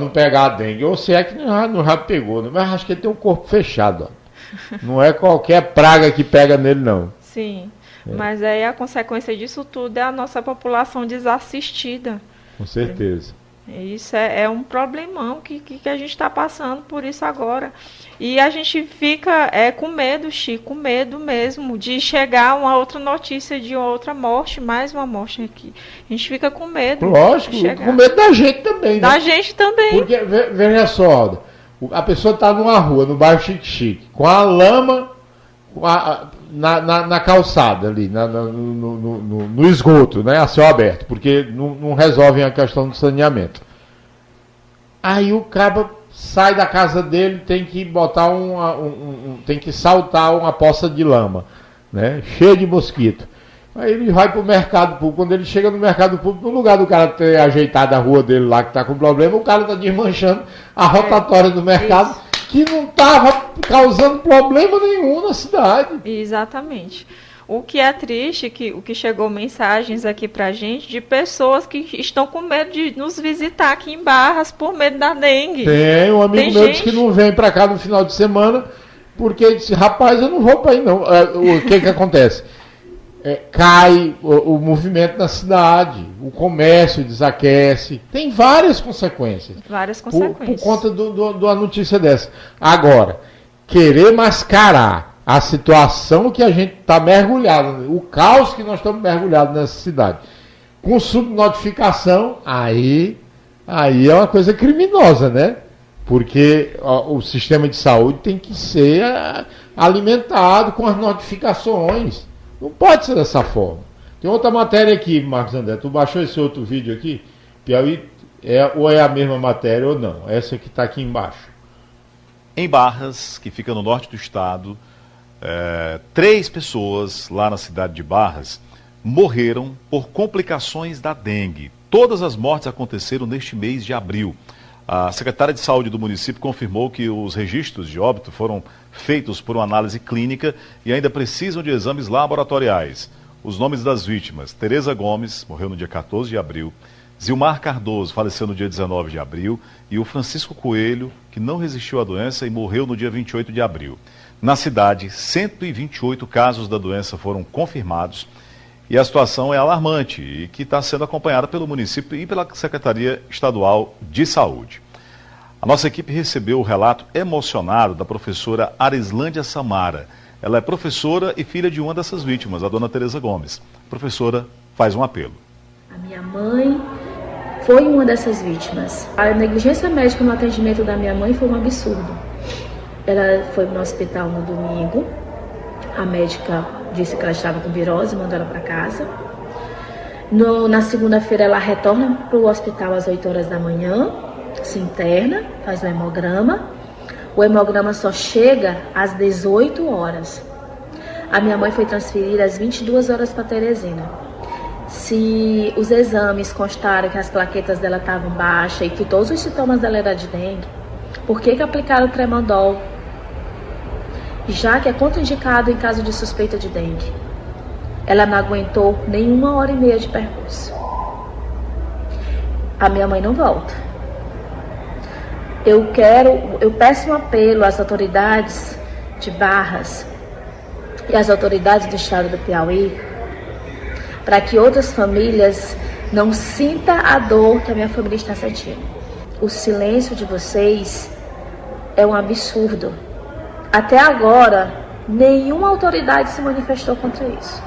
pegar a dengue. Ou se é que não já pegou, né? Mas acho que ele tem um corpo fechado. Ó. Não é qualquer praga que pega nele, não. Sim, mas aí a consequência disso tudo é a nossa população desassistida. Com certeza. Isso é um problemão que a gente está passando por isso agora. E a gente fica com medo, Chico, com medo mesmo de chegar uma outra notícia de outra morte, mais uma morte aqui. A gente fica com medo. Lógico, com medo da gente também. Da gente também. Porque, veja só, a pessoa está numa rua, no bairro Chique-Chique, com a lama na calçada ali, no esgoto, né, a céu aberto, porque não resolvem a questão do saneamento. Aí o cara sai da casa dele, tem que botar tem que saltar uma poça de lama, né, cheia de mosquito. Aí ele vai para o mercado público. Quando ele chega no mercado público, no lugar do cara ter ajeitado a rua dele lá que está com problema, o cara está desmanchando a rotatória do mercado, que não estava causando problema nenhum na cidade. Exatamente. O que é triste, o que chegou mensagens aqui pra gente de pessoas que estão com medo de nos visitar aqui em Barras por medo da dengue. Tem um amigo meu disse que não vem pra cá no final de semana porque ele disse, rapaz, eu não vou pra aí não. O que acontece? Cai o movimento na cidade, o comércio desaquece, tem várias consequências. Por conta de uma notícia dessa. Agora, querer mascarar a situação que a gente está mergulhado, o caos que nós estamos mergulhados nessa cidade, com subnotificação, aí é uma coisa criminosa, né? Porque o sistema de saúde tem que ser alimentado com as notificações. Não pode ser dessa forma. Tem outra matéria aqui, Marcos André. Tu baixou esse outro vídeo aqui? Piauí ou é a mesma matéria ou não? Essa que está aqui embaixo. Em Barras, que fica no norte do estado, 3 pessoas lá na cidade de Barras morreram por complicações da dengue. Todas as mortes aconteceram neste mês de abril. A secretária de saúde do município confirmou que os registros de óbito foram feitos por uma análise clínica e ainda precisam de exames laboratoriais. Os nomes das vítimas: Tereza Gomes, morreu no dia 14 de abril, Zilmar Cardoso, faleceu no dia 19 de abril, e o Francisco Coelho, que não resistiu à doença e morreu no dia 28 de abril. Na cidade, 128 casos da doença foram confirmados e a situação é alarmante e que está sendo acompanhada pelo município e pela Secretaria Estadual de Saúde. A nossa equipe recebeu o relato emocionado da professora Arislândia Samara. Ela é professora e filha de uma dessas vítimas, a dona Tereza Gomes. A professora faz um apelo. A minha mãe foi uma dessas vítimas. A negligência médica no atendimento da minha mãe foi um absurdo. Ela foi no hospital no domingo. A médica disse que ela estava com virose, mandou ela para casa. Na segunda-feira ela retorna para o hospital às 8 horas da manhã, se interna, faz o hemograma. O hemograma só chega às 18 horas. A minha mãe foi transferida às 22 horas para Teresina. Se os exames constaram que as plaquetas dela estavam baixas e que todos os sintomas dela eram de dengue, por que aplicaram o Tremandol? Já que é contraindicado em caso de suspeita de dengue. Ela não aguentou nem 1h30 de percurso. A minha mãe não volta. Eu peço um apelo às autoridades de Barras e às autoridades do estado do Piauí para que outras famílias não sintam a dor que a minha família está sentindo. O silêncio de vocês é um absurdo. Até agora, nenhuma autoridade se manifestou contra isso.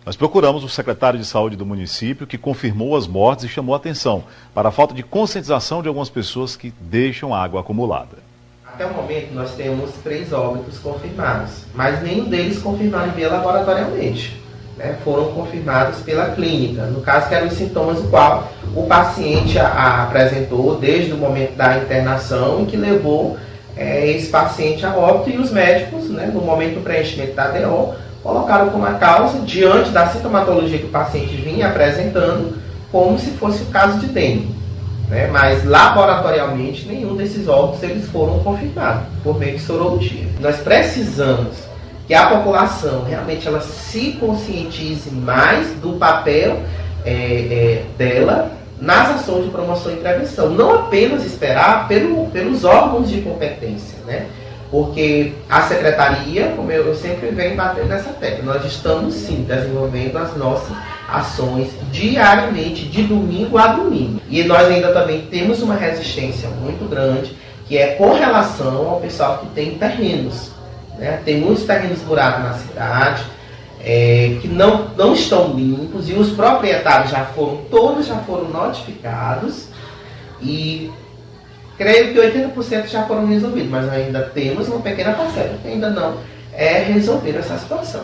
Nós procuramos o secretário de saúde do município, que confirmou as mortes e chamou a atenção para a falta de conscientização de algumas pessoas que deixam água acumulada. Até o momento nós temos 3 óbitos confirmados, mas nenhum deles confirmado via laboratorialmente. né, foram confirmados pela clínica. No caso, que eram os sintomas do qual o paciente apresentou desde o momento da internação e que levou esse paciente a óbito, e os médicos, né, no momento do preenchimento da DO, colocaram como a causa, diante da sintomatologia que o paciente vinha apresentando, como se fosse o caso de dengue. Né? Mas laboratorialmente nenhum desses óbitos eles foram confirmados por meio de sorologia. Nós precisamos que a população realmente ela se conscientize mais do papel dela nas ações de promoção e prevenção. Não apenas esperar pelos órgãos de competência, né? Porque a secretaria, como eu sempre venho batendo nessa tecla, nós estamos sim desenvolvendo as nossas ações diariamente, de domingo a domingo. E nós ainda também temos uma resistência muito grande, que é com relação ao pessoal que tem terrenos. Né? Tem muitos terrenos murados na cidade, que não estão limpos, e os proprietários todos já foram notificados, e creio que 80% já foram resolvidos, mas ainda temos uma pequena parcela que ainda não resolver essa situação.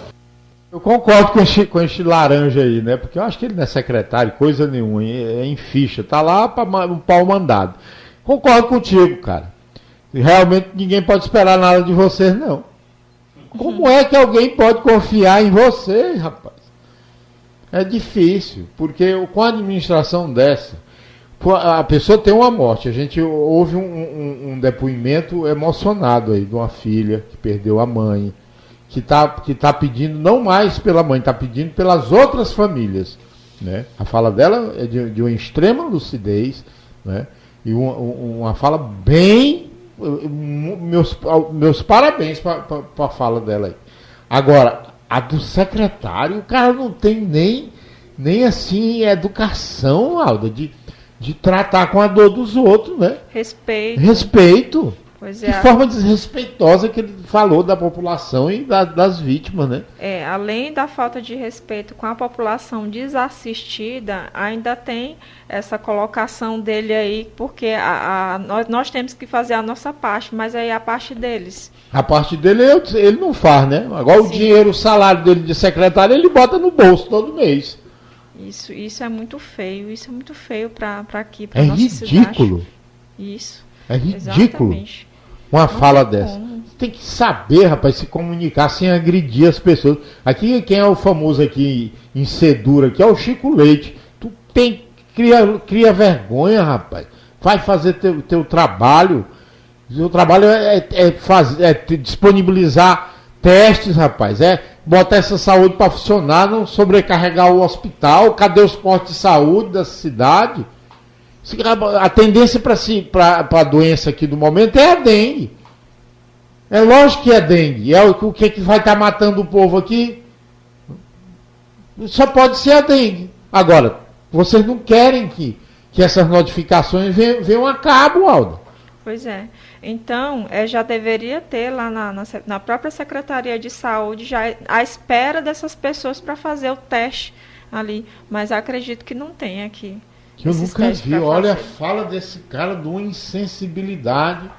Eu concordo com este laranja aí, né? Porque eu acho que ele não é secretário, coisa nenhuma, é em ficha, tá lá para um pau mandado. Concordo contigo, cara. Realmente ninguém pode esperar nada de vocês, não. Como é que alguém pode confiar em você, rapaz? É difícil, porque com a administração dessa, a pessoa tem uma morte. A gente houve um depoimento emocionado aí de uma filha que perdeu a mãe, que tá pedindo não mais pela mãe, está pedindo pelas outras famílias. Né? A fala dela é de uma extrema lucidez, né? E uma fala bem... Meus parabéns para a fala dela aí. Agora, a do secretário, o cara não tem nem assim educação, Alda, de tratar com a dor dos outros, né? Respeito. Pois é. Que forma desrespeitosa que ele falou da população e das vítimas, né? Além da falta de respeito com a população desassistida, ainda tem essa colocação dele aí, porque nós temos que fazer a nossa parte, mas aí a parte deles. A parte dele ele não faz, né? Agora Sim. O dinheiro, o salário dele de secretário, ele bota no bolso todo mês. Isso é muito feio, para aqui, para nossa cidade. É ridículo. Isso. É ridículo. Exatamente. Uma fala dessa. Você tem que saber, rapaz, se comunicar sem agredir as pessoas. Aqui, quem é o famoso aqui em Sedura, que é o Chico Leite. Tu cria vergonha, rapaz. Vai fazer teu trabalho. O trabalho é disponibilizar testes, rapaz. Botar essa saúde para funcionar, não sobrecarregar o hospital. Cadê os postos de saúde da cidade? A tendência para a doença aqui do momento é a dengue. É lógico que é dengue. O que vai estar matando o povo aqui? Só pode ser a dengue. Agora, vocês não querem que essas notificações venham a cabo, Aldo. Pois é. Então, já deveria ter lá na própria Secretaria de Saúde já à espera dessas pessoas para fazer o teste ali. Mas acredito que não tem aqui. Que eu nunca vi. Olha a fala desse cara de uma insensibilidade.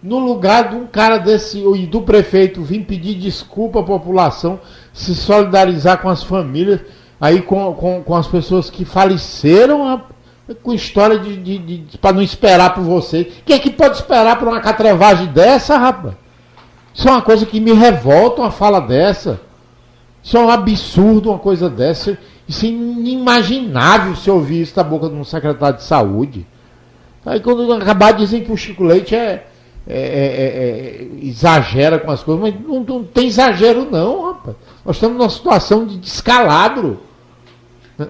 No lugar de um cara desse, e do prefeito vir pedir desculpa à população, se solidarizar com as famílias, aí com as pessoas que faleceram, com história para não esperar por vocês. Quem é que pode esperar por uma catrevagem dessa, rapaz? Isso é uma coisa que me revolta, uma fala dessa. Isso é um absurdo, uma coisa dessa. Isso é inimaginável se ouvir isso da boca de um secretário de saúde. Aí quando acabar dizem que o Chico Leite exagera com as coisas, mas não tem exagero não, rapaz. Nós estamos numa situação de descalabro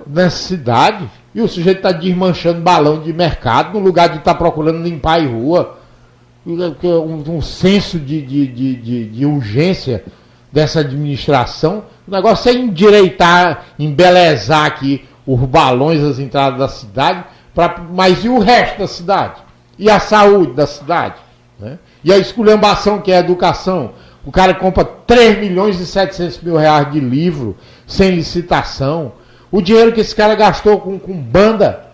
nessa cidade, e o sujeito está desmanchando balão de mercado no lugar de estar procurando limpar a rua. Um senso de urgência dessa administração. O negócio é endireitar, embelezar aqui os balões, as entradas da cidade, mas e o resto da cidade? E a saúde da cidade? Né? E a esculhambação que é a educação? O cara compra 3 milhões e 700 mil reais de livro, sem licitação. O dinheiro que esse cara gastou com banda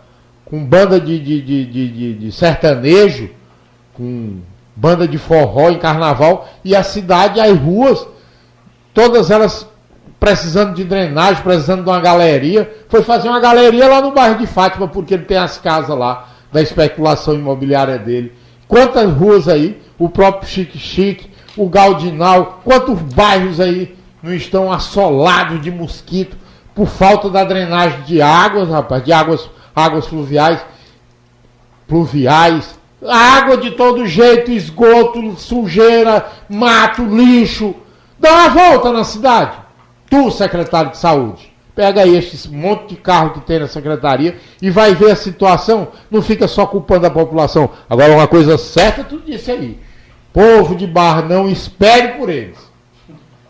de sertanejo, com banda de forró em carnaval, e a cidade, as ruas, todas elas precisando de drenagem, precisando de uma galeria. Foi fazer uma galeria lá no bairro de Fátima, porque ele tem as casas lá da especulação imobiliária dele. Quantas ruas aí, o próprio Chique, o Galdinal, quantos bairros aí não estão assolados de mosquito por falta da drenagem de águas, rapaz, de águas pluviais, água de todo jeito, esgoto, sujeira, mato, lixo. Dá uma volta na cidade. Tu, secretário de saúde, pega aí esse monte de carro que tem na secretaria e vai ver a situação, não fica só culpando a população. Agora, uma coisa certa, tu disse aí. Povo de Barra, não espere por eles.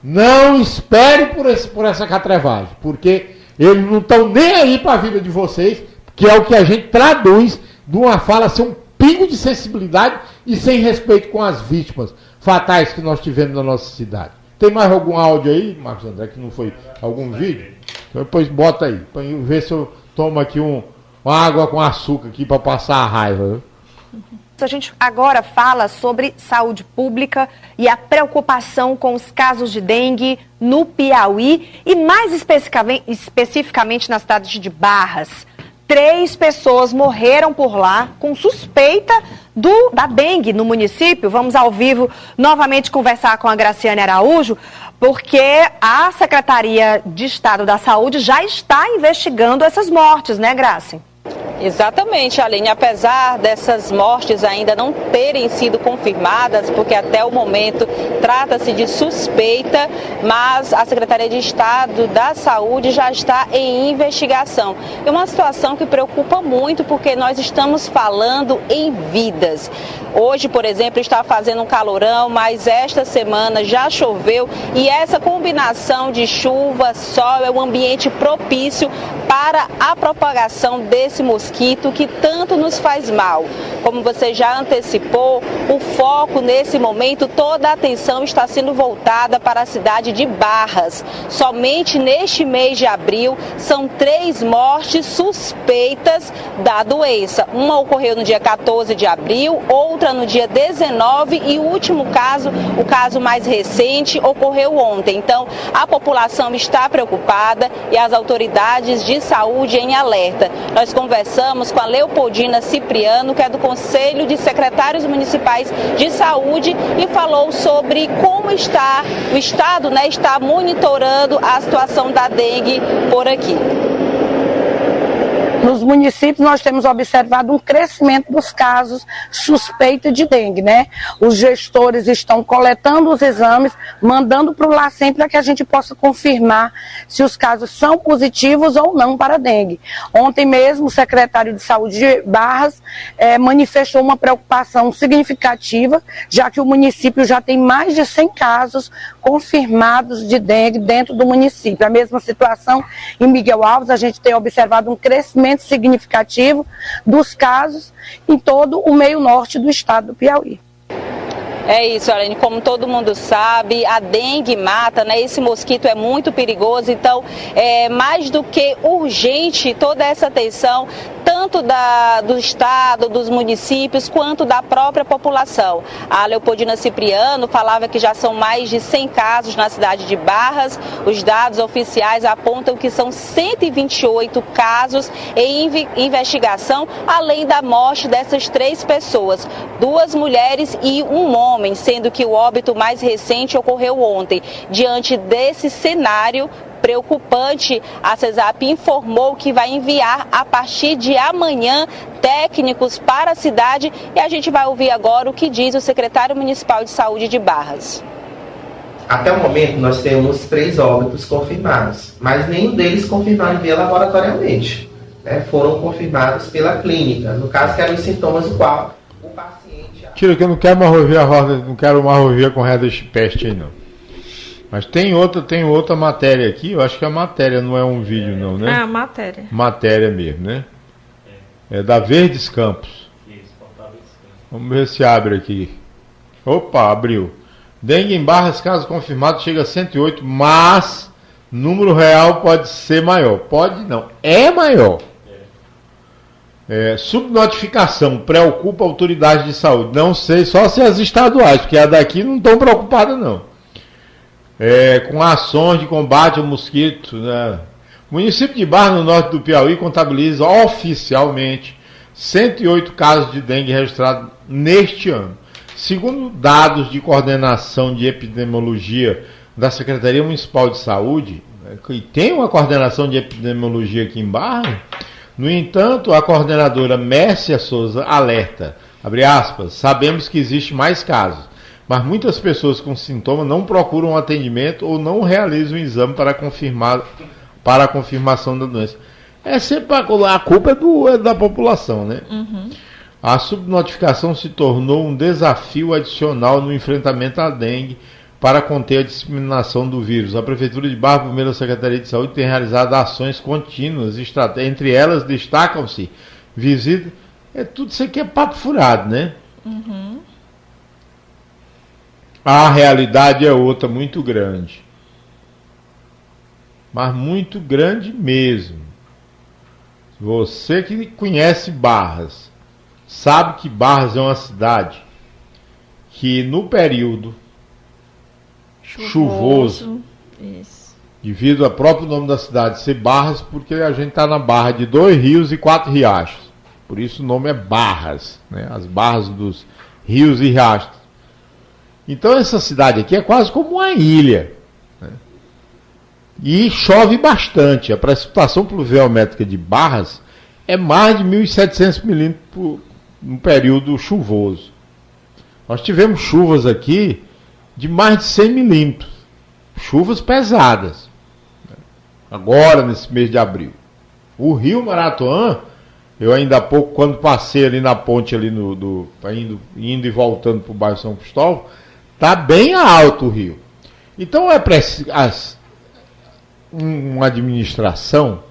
Não espere por essa catrevagem, porque eles não estão nem aí para a vida de vocês, que é o que a gente traduz de uma fala ser um pingo de sensibilidade e sem respeito com as vítimas fatais que nós tivemos na nossa cidade. Tem mais algum áudio aí, Marcos André, que não foi algum vídeo? Então depois bota aí, para ver se eu tomo aqui uma água com açúcar aqui para passar a raiva. Viu? A gente agora fala sobre saúde pública e a preocupação com os casos de dengue no Piauí e mais especificamente na cidade de Barras. 3 pessoas morreram por lá com suspeita da dengue no município. Vamos ao vivo novamente conversar com a Graciane Araújo, porque a Secretaria de Estado da Saúde já está investigando essas mortes, né, Graci? Exatamente, Aline. Apesar dessas mortes ainda não terem sido confirmadas, porque até o momento trata-se de suspeita, mas a Secretaria de Estado da Saúde já está em investigação. É uma situação que preocupa muito, porque nós estamos falando em vidas. Hoje, por exemplo, está fazendo um calorão, mas esta semana já choveu e essa combinação de chuva, sol é um ambiente propício para a propagação desse mosquito que tanto nos faz mal. Como você já antecipou, o foco nesse momento, toda a atenção está sendo voltada para a cidade de Barras. Somente neste mês de abril são 3 mortes suspeitas da doença. Uma ocorreu no dia 14 de abril, outra no dia 19 e o último caso, o caso mais recente, ocorreu ontem. Então, a população está preocupada e as autoridades de saúde em alerta. Nós conversamos com a Leopoldina Cipriano, que é do Conselho de Secretários Municipais de Saúde, e falou sobre como está o Estado, está monitorando a situação da dengue por aqui. Nos municípios nós temos observado um crescimento dos casos suspeitos de dengue, né? Os gestores estão coletando os exames, mandando para o LACEN para que a gente possa confirmar se os casos são positivos ou não para dengue. Ontem mesmo o secretário de Saúde de Barras manifestou uma preocupação significativa, já que o município já tem mais de 100 casos confirmados de dengue dentro do município. A mesma situação em Miguel Alves, a gente tem observado um crescimento significativo dos casos em todo o meio norte do estado do Piauí. É isso, Aline, como todo mundo sabe, a dengue mata, Esse mosquito é muito perigoso, então é mais do que urgente toda essa atenção, tanto do estado, dos municípios, quanto da própria população. A Leopoldina Cipriano falava que já são mais de 100 casos na cidade de Barras. Os dados oficiais apontam que são 128 casos em investigação, além da morte dessas 3 pessoas, 2 mulheres e um homem, sendo que o óbito mais recente ocorreu ontem. Diante desse cenário preocupante, a CESAP informou que vai enviar a partir de amanhã técnicos para a cidade e a gente vai ouvir agora o que diz o secretário municipal de saúde de Barras. Até o momento nós temos 3 óbitos confirmados, mas nenhum deles confirmado via laboratorialmente, Foram confirmados pela clínica, no caso que eram os sintomas do qual o paciente... Tira que eu não quero mais ouvir a roda, não quero mais ouvir com reda de peste aí não. Mas tem outra matéria aqui, eu acho que a matéria não é um vídeo não, né? É a matéria. Matéria mesmo, né? É da Verdes Campos. Vamos ver se abre aqui. Opa, abriu. Dengue em Barras, caso confirmado, chega a 108, mas número real pode ser maior. Pode não, é maior. Subnotificação, preocupa a autoridade de saúde. Não sei, só se as estaduais, porque a daqui não estão preocupadas não. com ações de combate ao mosquito, né? O município de Barras, no norte do Piauí, contabiliza oficialmente 108 casos de dengue registrados neste ano. Segundo dados de coordenação de epidemiologia da Secretaria Municipal de Saúde, que tem uma coordenação de epidemiologia aqui em Barras, no entanto, a coordenadora Mércia Souza alerta, abre aspas, sabemos que existe mais casos, mas muitas pessoas com sintomas não procuram atendimento ou não realizam o exame para a confirmação da doença. É sempre a culpa é da população, né? Uhum. A subnotificação se tornou um desafio adicional no enfrentamento à dengue para conter a disseminação do vírus. A Prefeitura de Barra, por meio da Secretaria de Saúde, tem realizado ações contínuas, entre elas destacam-se visitas. Tudo isso aqui é papo furado, né? Uhum. A realidade é outra, muito grande. Mas muito grande mesmo. Você que conhece Barras, sabe que Barras é uma cidade que no período chuvoso, isso. Devido ao próprio nome da cidade ser Barras, porque a gente está na barra de 2 rios e 4 riachos. Por isso o nome é Barras, né? As barras dos rios e riachos. Então essa cidade aqui é quase como uma ilha, né? E chove bastante. A precipitação pluviométrica de Barras é mais de 1.700 milímetros no período chuvoso. Nós tivemos chuvas aqui de mais de 100 milímetros. Chuvas pesadas. Agora, nesse mês de abril. O rio Maratuã, eu ainda há pouco, quando passei ali na ponte, ali indo e voltando para o bairro São Cristóvão, está bem alto o rio. Então é preciso. Uma administração,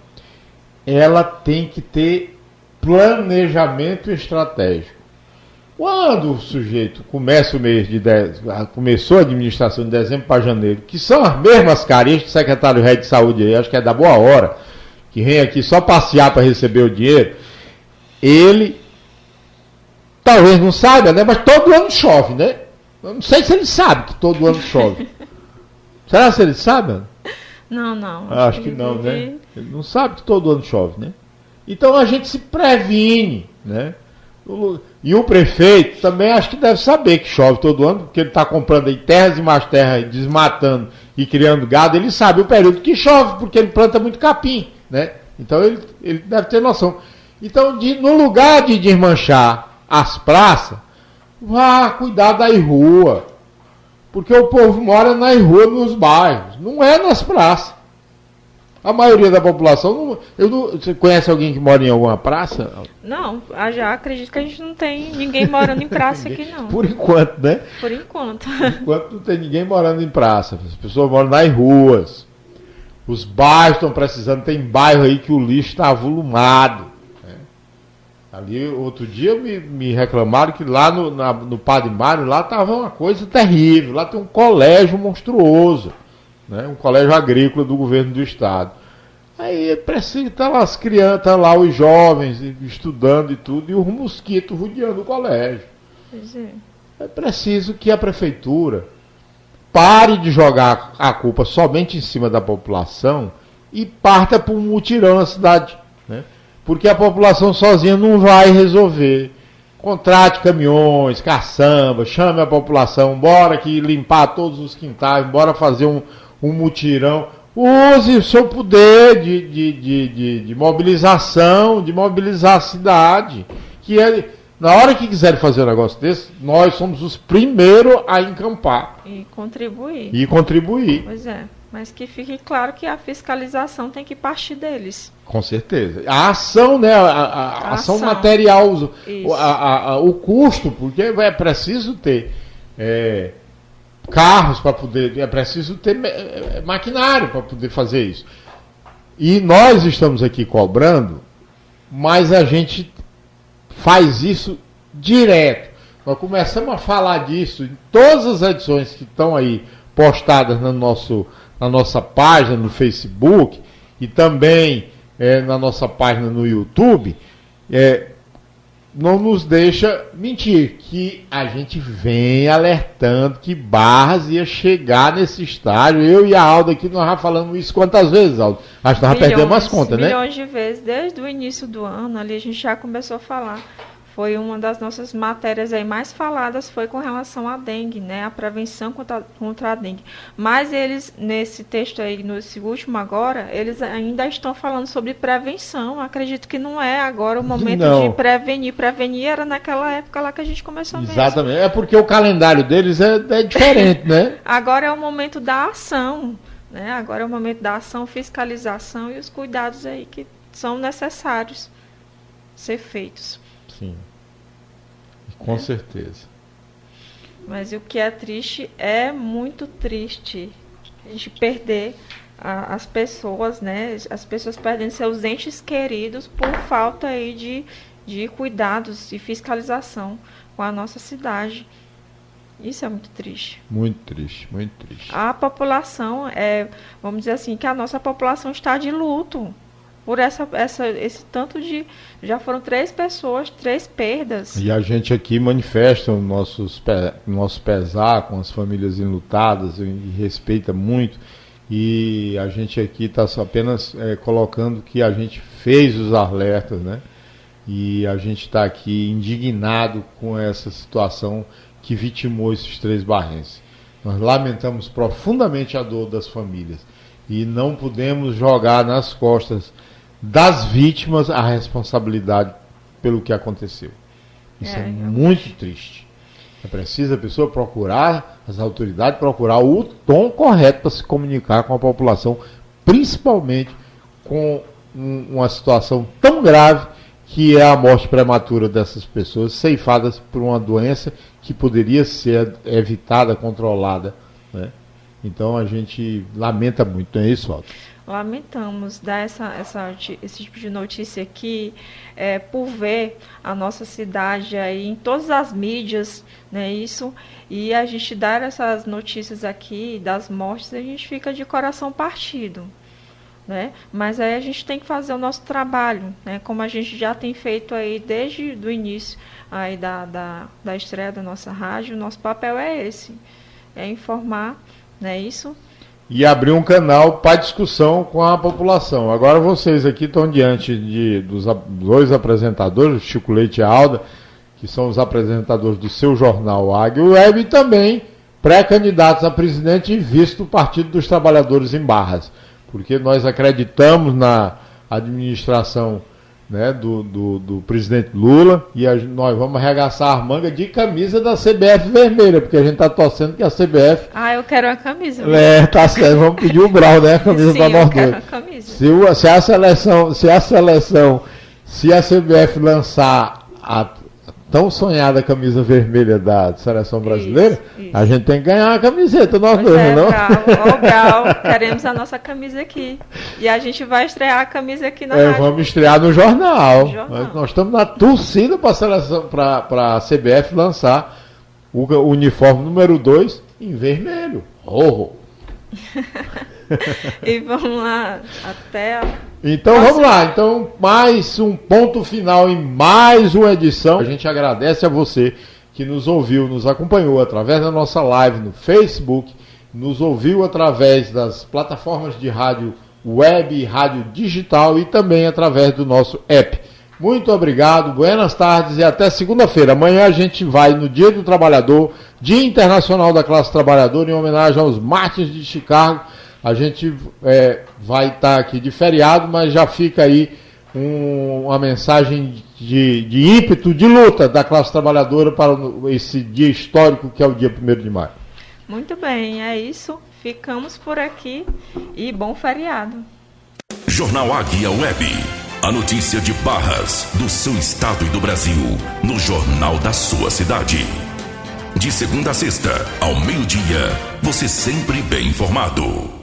ela tem que ter planejamento estratégico. Quando o sujeito começa o mês começou a administração de dezembro para janeiro, que são as mesmas carinhas que o secretário Rei de Saúde aí, acho que é da boa hora, que vem aqui só passear para receber o dinheiro, ele talvez não saiba, né? Mas todo ano chove, né? Eu não sei se ele sabe que todo ano chove. Será que ele sabe? Não. Acho que não, né? Ele não sabe que todo ano chove, né? Então a gente se previne, né? E o prefeito também acho que deve saber que chove todo ano, porque ele está comprando aí terras e mais terras, desmatando e criando gado. Ele sabe o período que chove, porque ele planta muito capim, né? Então ele deve ter noção. Então, no lugar de desmanchar as praças, vá cuidar das ruas. Porque o povo mora nas ruas, nos bairros, não é nas praças. A maioria da população, você conhece alguém que mora em alguma praça? Não, já acredito que a gente não tem ninguém morando em praça aqui, não. Por enquanto, né? Por enquanto. Por enquanto não tem ninguém morando em praça. As pessoas moram nas ruas. Os bairros estão precisando. Tem bairro aí que o lixo está avolumado. Né? Ali, outro dia me reclamaram que lá no Padre Mário, lá estava uma coisa terrível. Lá tem um colégio monstruoso. Né, um colégio agrícola do governo do estado. Aí precisa estar lá as crianças, tá lá os jovens estudando e tudo, e os mosquitos rodeando o colégio. Pois é. É preciso que a prefeitura pare de jogar a culpa somente em cima da população e parta para um mutirão na cidade. Né? Porque a população sozinha não vai resolver. Contrate caminhões, caçamba, chame a população, bora aqui limpar todos os quintais, bora fazer um mutirão, use o seu poder de mobilização, de mobilizar a cidade, que na hora que quiserem fazer um negócio desse, nós somos os primeiros a encampar. E contribuir. Pois é, mas que fique claro que a fiscalização tem que partir deles. Com certeza. A ação, né, a ação material, o custo, porque é preciso ter carros para poder, é preciso ter maquinário para poder fazer isso. E nós estamos aqui cobrando, mas a gente faz isso direto. Nós começamos a falar disso em todas as edições que estão aí postadas na nossa página no Facebook e também na nossa página no YouTube. não nos deixa mentir, que a gente vem alertando que Barras ia chegar nesse estágio. Eu e a Alda aqui, nós já falamos isso quantas vezes, Alda? Acho que nós perdemos as contas, né? Milhões de vezes, desde o início do ano, ali a gente já começou a falar. Foi uma das nossas matérias aí mais faladas, foi com relação à dengue, né? A prevenção contra a dengue. Mas eles, nesse texto aí, nesse último agora, eles ainda estão falando sobre prevenção. Acredito que não é agora o momento de prevenir. Prevenir era naquela época lá que a gente começou mesmo. Exatamente. É porque o calendário deles é diferente, né? Agora é o momento da ação, né? Agora é o momento da ação, fiscalização e os cuidados aí que são necessários ser feitos. Sim, com certeza. Mas o que é triste, é muito triste a gente perder as pessoas, né? As pessoas perdendo seus entes queridos por falta aí de cuidados e fiscalização com a nossa cidade. Isso é muito triste. Muito triste, muito triste. A população, vamos dizer assim, que a nossa população está de luto. Por esse tanto de... Já foram 3 pessoas, 3 perdas. E a gente aqui manifesta o nosso pesar com as famílias enlutadas, e respeita muito. E a gente aqui está apenas colocando que a gente fez os alertas, né? E a gente está aqui indignado com essa situação que vitimou esses 3 barrenses. Nós lamentamos profundamente a dor das famílias. E não podemos jogar nas costas das vítimas a responsabilidade pelo que aconteceu. Isso é muito triste. É preciso a pessoa procurar, as autoridades procurar o tom correto para se comunicar com a população, principalmente com uma situação tão grave que é a morte prematura dessas pessoas, ceifadas por uma doença que poderia ser evitada, controlada, né? Então a gente lamenta muito, não é isso, Aldo? Lamentamos dar esse tipo de notícia aqui, por ver a nossa cidade aí em todas as mídias, né, isso, e a gente dar essas notícias aqui das mortes, a gente fica de coração partido, né? Mas aí a gente tem que fazer o nosso trabalho, né, como a gente já tem feito aí desde o início aí da estreia da nossa rádio. O nosso papel é esse, é informar, né, isso. E abrir um canal para discussão com a população. Agora vocês aqui estão diante dos 2 apresentadores, Chico Leite e Alda, que são os apresentadores do seu jornal Águia Web, e também pré-candidatos a presidente e vice do Partido dos Trabalhadores em Barras. Porque nós acreditamos na administração, né, do presidente Lula, e nós vamos arregaçar a manga de camisa da CBF vermelha, porque a gente está torcendo que a CBF... eu quero a camisa. Tá certo, vamos pedir o grau, né, a camisa para nós dois. Se a CBF lançar a tão sonhada camisa vermelha da seleção brasileira, isso. A gente tem que ganhar a camiseta, nós dois, não? Brau, queremos a nossa camisa aqui. E a gente vai estrear a camisa aqui na rádio. Vamos estrear no jornal. Nós estamos na torcida para a CBF lançar o uniforme número 2 em vermelho. E vamos lá, até Então vamos lá, então mais um ponto final em mais uma edição. A gente agradece a você que nos ouviu, nos acompanhou através da nossa live no Facebook, nos ouviu através das plataformas de rádio web e rádio digital e também através do nosso app. Muito obrigado, buenas tardes e até segunda-feira. Amanhã a gente vai no Dia do Trabalhador, Dia Internacional da Classe Trabalhadora, em homenagem aos mártires de Chicago. A gente vai estar aqui de feriado, mas já fica aí uma mensagem de ímpeto, de luta da classe trabalhadora para esse dia histórico que é o dia 1º de maio. Muito bem, é isso. Ficamos por aqui e bom feriado. Jornal Águia Web. A notícia de Barras, do seu estado e do Brasil, no jornal da sua cidade. De segunda a sexta, ao meio-dia, você sempre bem informado.